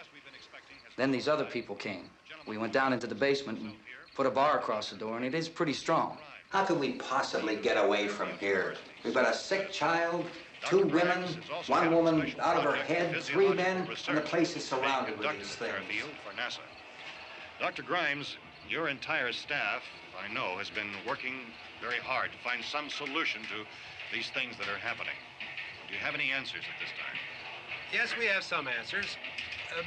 Then these other people came. We went down into the basement and put a bar across the door, and it is pretty strong. How can we possibly get away from here? We've got a sick child, 2 women, 1 woman out of her head, 3 men, and the place is surrounded with these things. For NASA. Dr. Grimes, your entire staff, I know, has been working very hard to find some solution to these things that are happening. Do you have any answers at this time? Yes, we have some answers.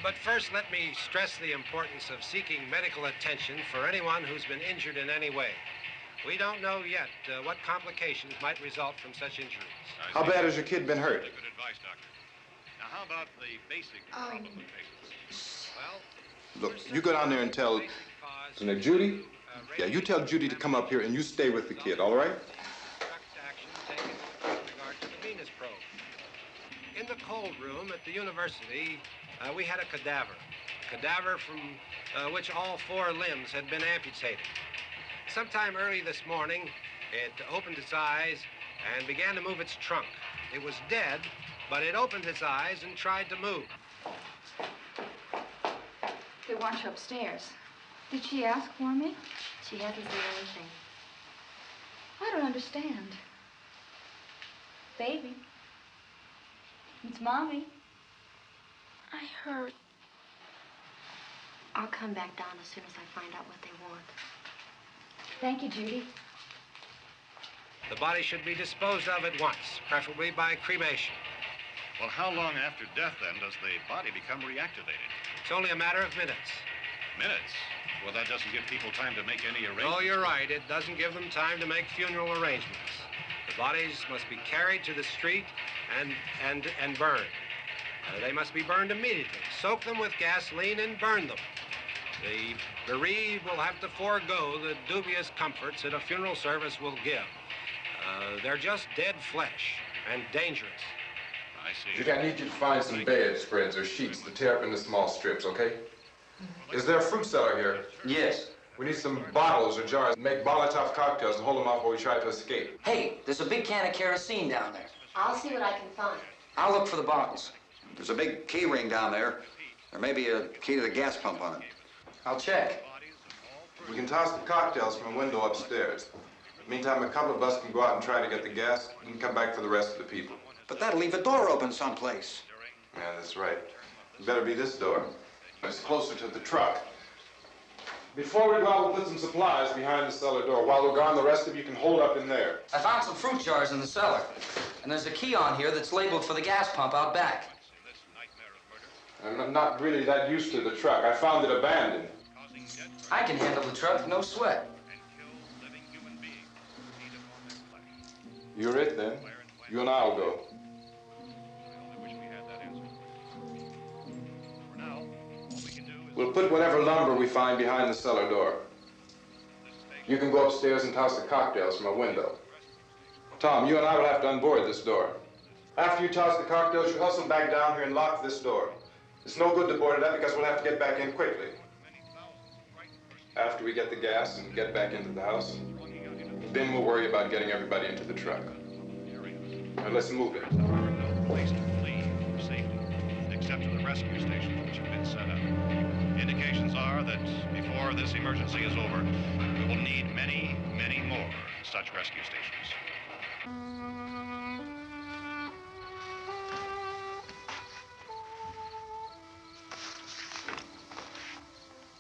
But first, let me stress the importance of seeking medical attention for anyone who's been injured in any way. We don't know yet what complications might result from such injuries. How bad has your kid been hurt? Good advice, Doctor. Now, how about the basic problem of patients? Well, Look, you go down there and tell, isn't it Judy? Yeah, you tell Judy to come up here and you stay with the kid, all right? Action taken with regard to the Venus probe. In the cold room at the university, we had a cadaver from which all 4 limbs had been amputated. Sometime early this morning, it opened its eyes and began to move its trunk. It was dead, but it opened its eyes and tried to move. They want you upstairs. Did she ask for me? She hasn't said anything. I don't understand. Baby. It's Mommy. I heard. I'll come back down as soon as I find out what they want. Thank you, Judy. The body should be disposed of at once, preferably by cremation. well, how long after death, then, does the body become reactivated? It's only a matter of minutes. Minutes? Well, that doesn't give people time to make any arrangements. Oh, you're right. It doesn't give them time to make funeral arrangements. The bodies must be carried to the street and burned. They must be burned immediately. Soak them with gasoline and burn them. The bereaved will have to forego the dubious comforts that a funeral service will give. They're just dead flesh and dangerous. I see. Judy, I need you to find some bedspreads or sheets to tear up into small strips, okay? Is there a fruit cellar here? Yes. We need some bottles or jars. Make Molotov cocktails and hold them off while we try to escape. Hey, there's a big can of kerosene down there. I'll see what I can find. I'll look for the bottles. There's a big key ring down there. There may be a key to the gas pump on it. I'll check. We can toss the cocktails from a window upstairs. Meantime, a couple of us can go out and try to get the gas and come back for the rest of the people. But that'll leave a door open someplace. Yeah, that's right. It better be this door. It's closer to the truck. Before we go out, we'll put some supplies behind the cellar door. While we're gone, the rest of you can hold up in there. I found some fruit jars in the cellar. And there's a key on here that's labeled for the gas pump out back. I'm not really that used to the truck. I found it abandoned. I can handle the truck, no sweat. You're it, then. You and I'll go. We'll put whatever lumber we find behind the cellar door. You can go upstairs and toss the cocktails from a window. Tom, you and I will have to unboard this door. After you toss the cocktails, you hustle back down here and lock this door. It's no good to board it up because we'll have to get back in quickly. After we get the gas and get back into the house, then we'll worry about getting everybody into the truck. Now let's move it. No place to flee for safety, except to the rescue stations which have been set up. Indications are that before this emergency is over, we will need many, many more such rescue stations.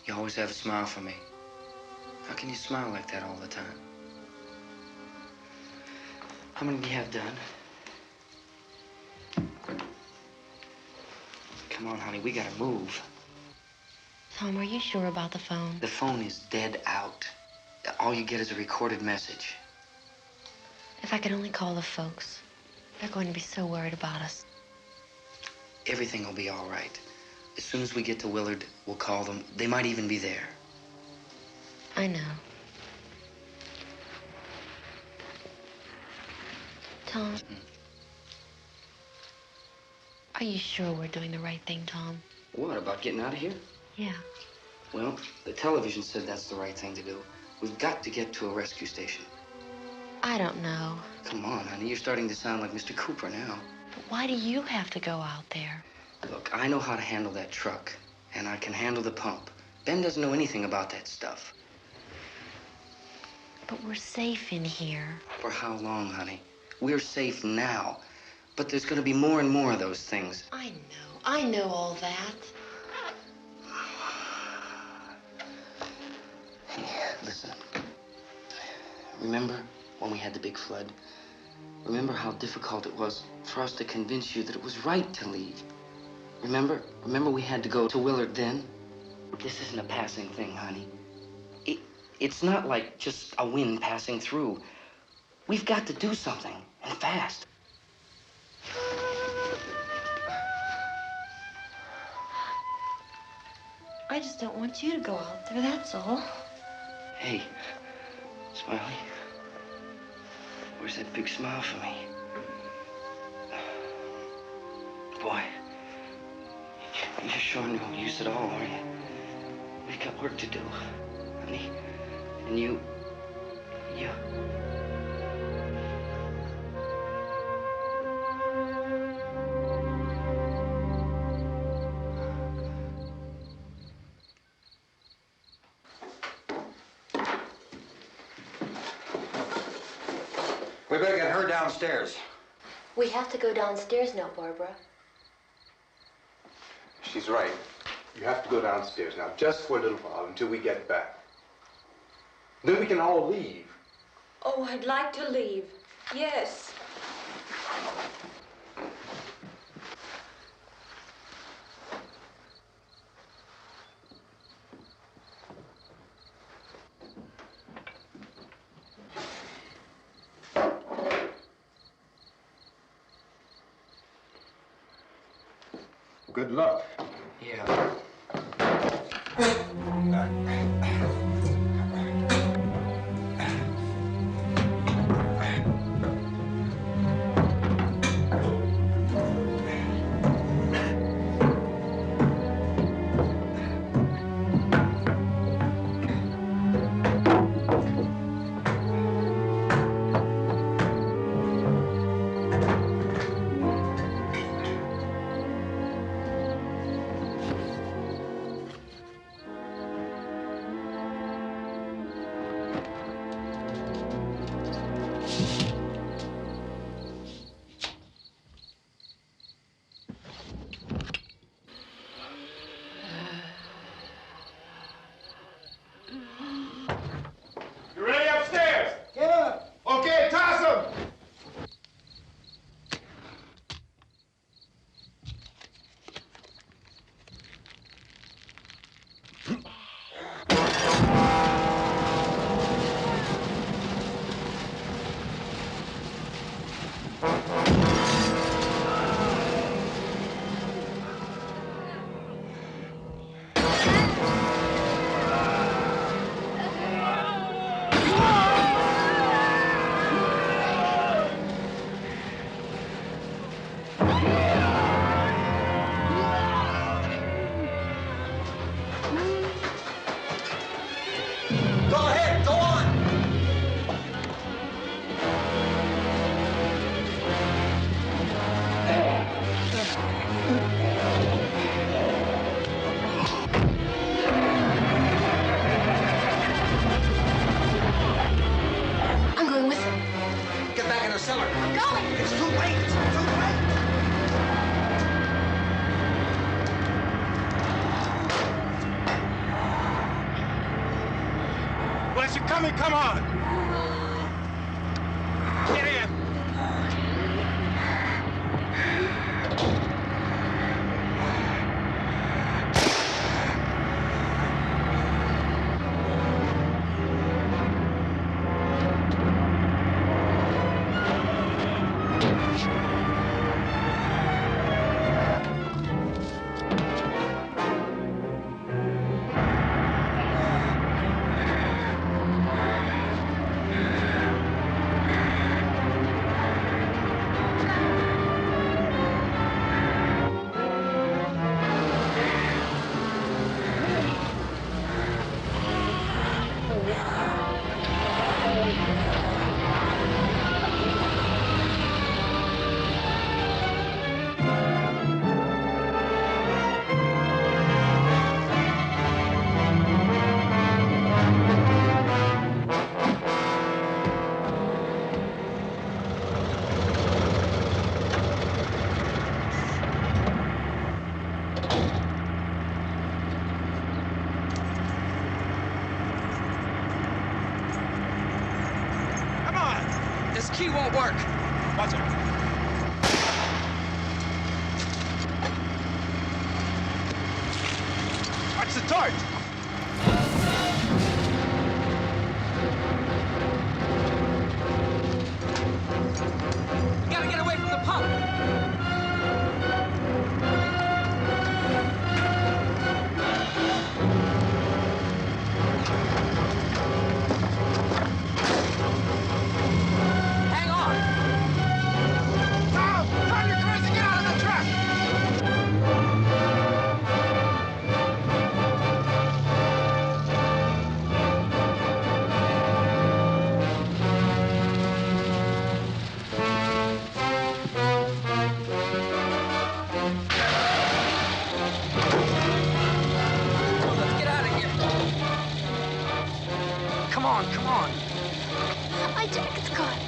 You always have a smile for me. How can you smile like that all the time? How many do you have done? Come on, honey, we gotta move. Tom, are you sure about the phone? The phone is dead out. All you get is a recorded message. If I could only call the folks. They're going to be so worried about us. Everything will be all right. As soon as we get to Willard, we'll call them. They might even be there. I know. Tom? Are you sure we're doing the right thing, Tom? What, about getting out of here? Yeah. Well, the television said that's the right thing to do. We've got to get to a rescue station. I don't know. Come on, honey, you're starting to sound like Mr. Cooper now. But why do you have to go out there? Look, I know how to handle that truck, and I can handle the pump. Ben doesn't know anything about that stuff. But we're safe in here. For how long, honey? We're safe now. But there's going to be more and more of those things. I know all that. Hey, listen. Remember when we had the big flood? Remember how difficult it was for us to convince you that it was right to leave? Remember we had to go to Willard then? This isn't a passing thing, honey. It's not like just a wind passing through. We've got to do something, and fast. I just don't want you to go out there, that's all. Hey, Smiley, where's that big smile for me? Boy, you're sure no use at all, are you? We've got work to do, honey. And you... We better get her downstairs. We have to go downstairs now, Barbara. She's right. You have to go downstairs now, just for a little while, until we get back. Then we can all leave. Oh, I'd like to leave. Yes. Good luck. Yeah. You ready upstairs? Yeah. Okay, toss them. Go ahead, go on. I'm going with him. Get back in the cellar. I'm going. It's too late. It's too late. Well, as you're coming, come on. Get in. This key won't work. Watch it. Watch the torch! We gotta get away from the pump. Hang on. Tom! Tom, you're crazy! Get out of the truck! Let's get out of here. Come on, come on. My jacket's caught.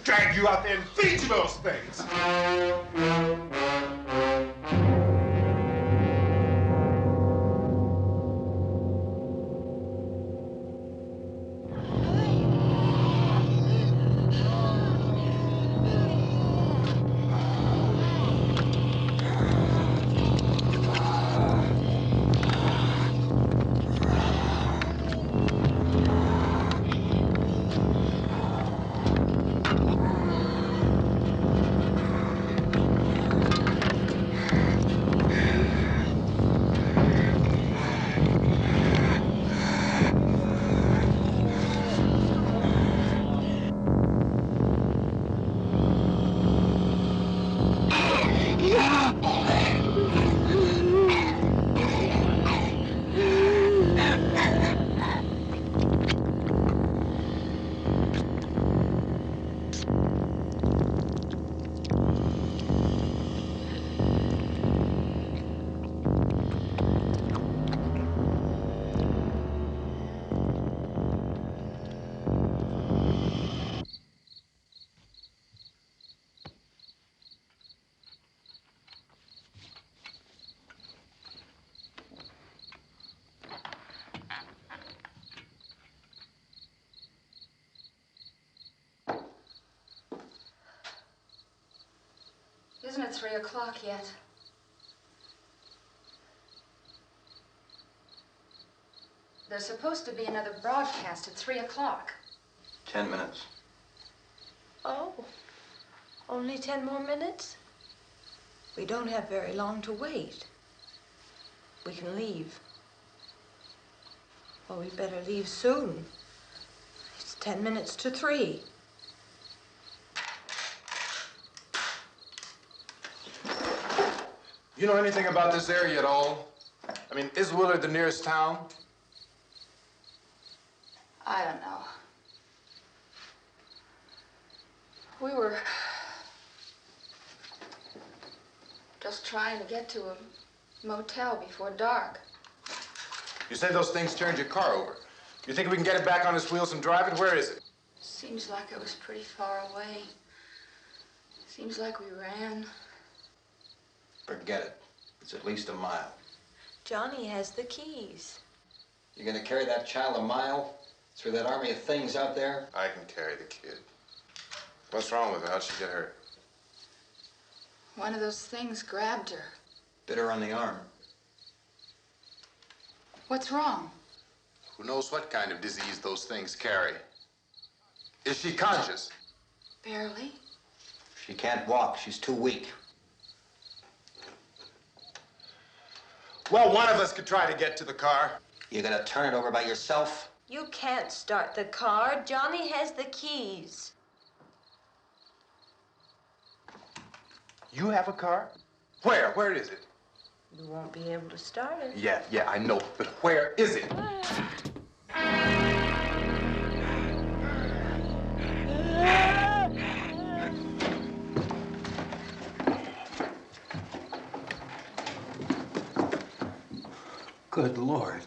Drag you out there and feed you those things. Isn't it 3 o'clock yet? There's supposed to be another broadcast at 3 o'clock. 10 minutes. Oh, only 10 more minutes? We don't have very long to wait. We can leave. Well, we better leave soon. It's 10 minutes to 3. You know anything about this area at all? I mean, is Willard the nearest town? I don't know. We were just trying to get to a motel before dark. You say those things turned your car over. You think we can get it back on its wheels and drive it? Where is it? Seems like it was pretty far away. Seems like we ran. Forget it. It's at least a mile. Johnny has the keys. You're gonna carry that child a mile through that army of things out there? I can carry the kid. What's wrong with her? How'd she get hurt? One of those things grabbed her. Bit her on the arm. What's wrong? Who knows what kind of disease those things carry? Is she conscious? Barely. She can't walk. She's too weak. Well, one of us could try to get to the car. You gonna turn it over by yourself? You can't start the car. Johnny has the keys. You have a car? Where? Where is it? You won't be able to start it. Yeah, I know. But where is it? Good Lord.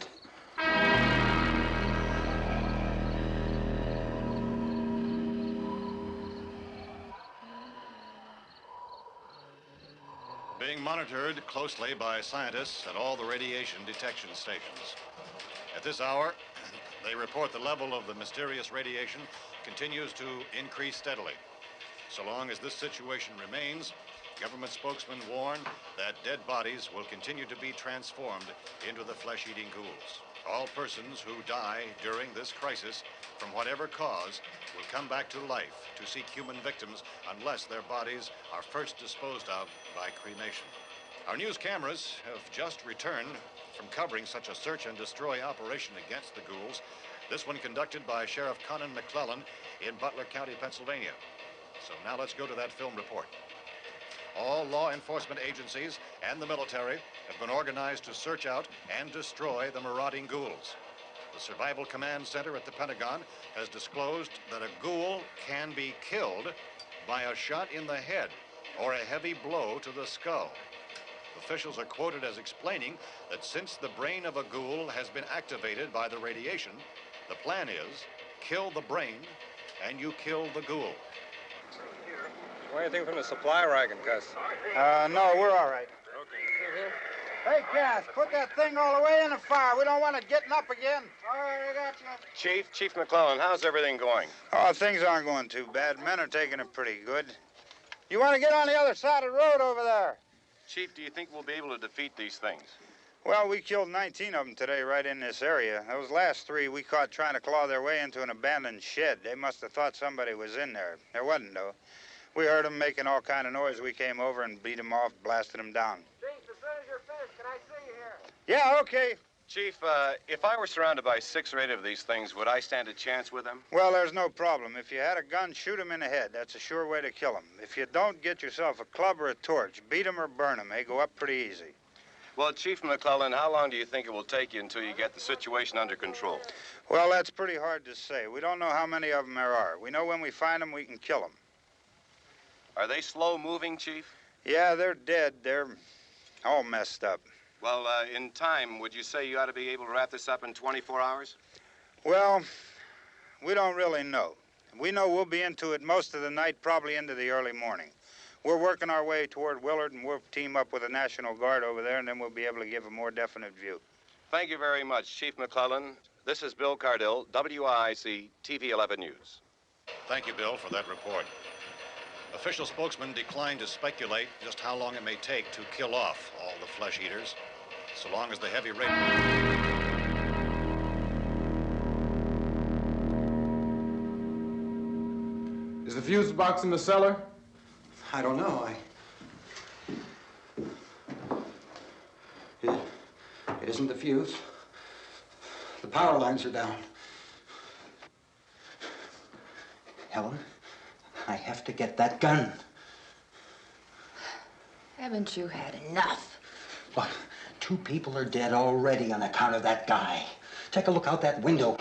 Being monitored closely by scientists at all the radiation detection stations. At this hour, they report the level of the mysterious radiation continues to increase steadily. So long as this situation remains, government spokesmen warn that dead bodies will continue to be transformed into the flesh-eating ghouls. All persons who die during this crisis, from whatever cause, will come back to life to seek human victims unless their bodies are first disposed of by cremation. Our news cameras have just returned from covering such a search and destroy operation against the ghouls, this one conducted by Sheriff Conan McClellan in Butler County, Pennsylvania. So now let's go to that film report. All law enforcement agencies and the military have been organized to search out and destroy the marauding ghouls. The Survival Command Center at the Pentagon has disclosed that a ghoul can be killed by a shot in the head or a heavy blow to the skull. Officials are quoted as explaining that since the brain of a ghoul has been activated by the radiation, the plan is kill the brain and you kill the ghoul. Want anything from the supply wagon, Gus? No, we're all right. Okay. Hey, Cass, put that thing all the way in the fire. We don't want it getting up again. All right, I got you. Chief McClellan, how's everything going? Oh, things aren't going too bad. Men are taking it pretty good. You want to get on the other side of the road over there? Chief, do you think we'll be able to defeat these things? Well, we killed 19 of them today right in this area. Those last 3 we caught trying to claw their way into an abandoned shed. They must have thought somebody was in there. There wasn't, though. We heard them making all kind of noise. We came over and beat them off, blasted them down. Chief, as soon as you're finished, can I see you here? Yeah, okay. Chief, if I were surrounded by 6 or 8 of these things, would I stand a chance with them? Well, there's no problem. If you had a gun, shoot them in the head. That's a sure way to kill them. If you don't, get yourself a club or a torch. Beat them or burn them. They go up pretty easy. Well, Chief McClellan, how long do you think it will take you until you get the situation under control? Well, that's pretty hard to say. We don't know how many of them there are. We know when we find them, we can kill them. Are they slow-moving, Chief? Yeah, they're dead. They're all messed up. Well, in time, would you say you ought to be able to wrap this up in 24 hours? Well, we don't really know. We know we'll be into it most of the night, probably into the early morning. We're working our way toward Willard, and we'll team up with the National Guard over there, and then we'll be able to give a more definite view. Thank you very much, Chief McClellan. This is Bill Cardill, WIC TV 11 News. Thank you, Bill, for that report. Official spokesmen declined to speculate just how long it may take to kill off all the flesh eaters, so long as the heavy rain... Is the fuse box in the cellar? I don't know. It isn't the fuse. The power lines are down. Helen, I have to get that gun. Haven't you had enough? Look, 2 people are dead already on account of that guy. Take a look out that window.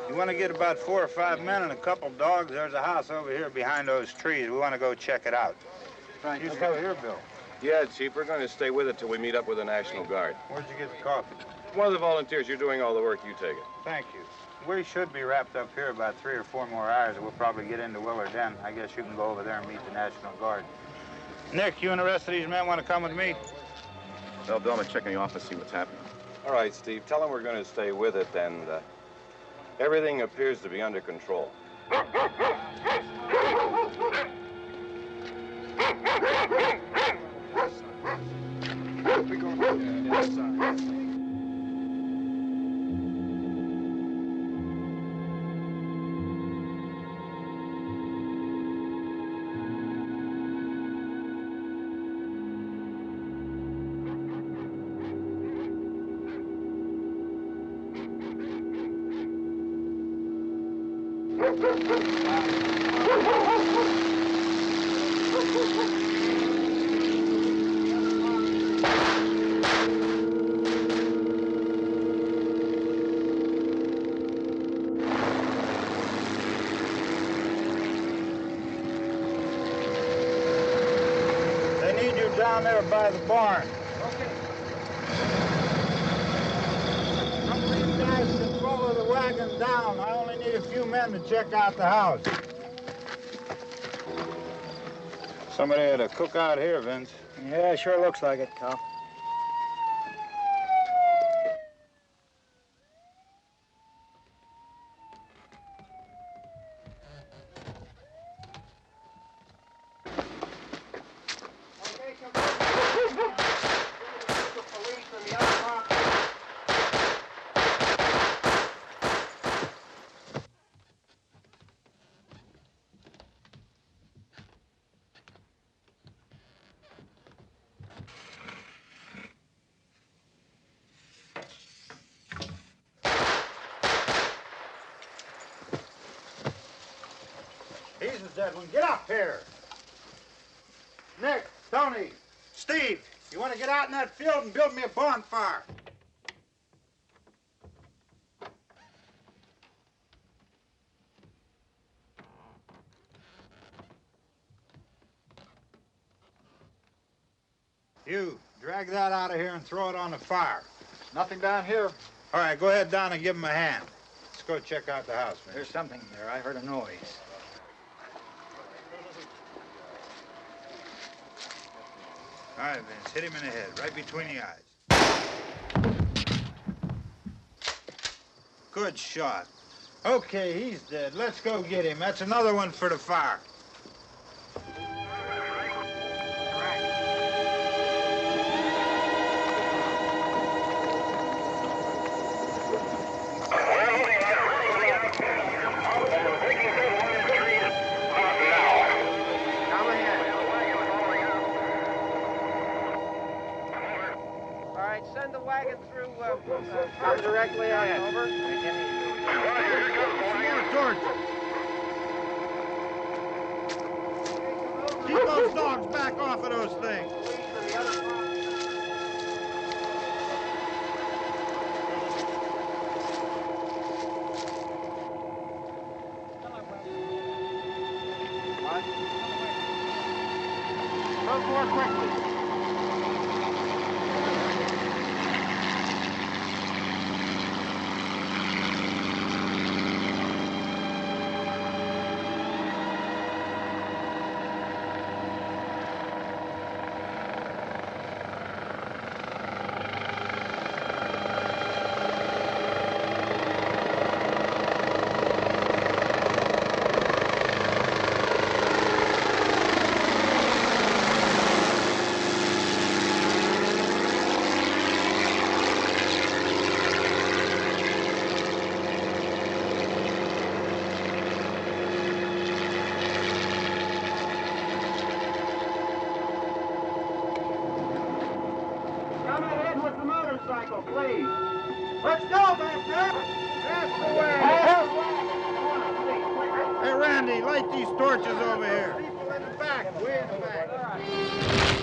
You want to get about 4 or 5 men and a couple dogs? There's a house over here behind those trees. We want to go check it out. Right. You still here, Bill? Yeah, Chief, we're going to stay with it till we meet up with the National Guard. Where'd you get the coffee? One of the volunteers. You're doing all the work. You take it. Thank you. We should be wrapped up here about 3 or 4 more hours. We'll probably get into Willard then. I guess you can go over there and meet the National Guard. Nick, you and the rest of these men want to come with me? Well, Bill, I'm going to check in the office, see what's happening. All right, Steve. Tell them we're going to stay with it, and everything appears to be under control. Down there by the barn. Okay. Some of you guys can follow the wagon down. I only need a few men to check out the house. Somebody had a cookout here, Vince. Yeah, sure looks like it, Carl. He's the dead one. Get up here. Nick, Tony, Steve, you want to get out in that field and build me a bonfire? You, drag that out of here and throw it on the fire. Nothing down here. All right, go ahead down and give him a hand. Let's go check out the house, man. There's something there. I heard a noise. All right, Vince, hit him in the head, right between the eyes. Good shot. Okay, he's dead. Let's go get him. That's another one for the fire. Send the wagon through, come directly ahead. Over. More torches. Keep those dogs back off of those things. Move more quickly. Please. Let's go back there. That's the way. Hey, Randy, light these torches over here. People in the back, way in the back.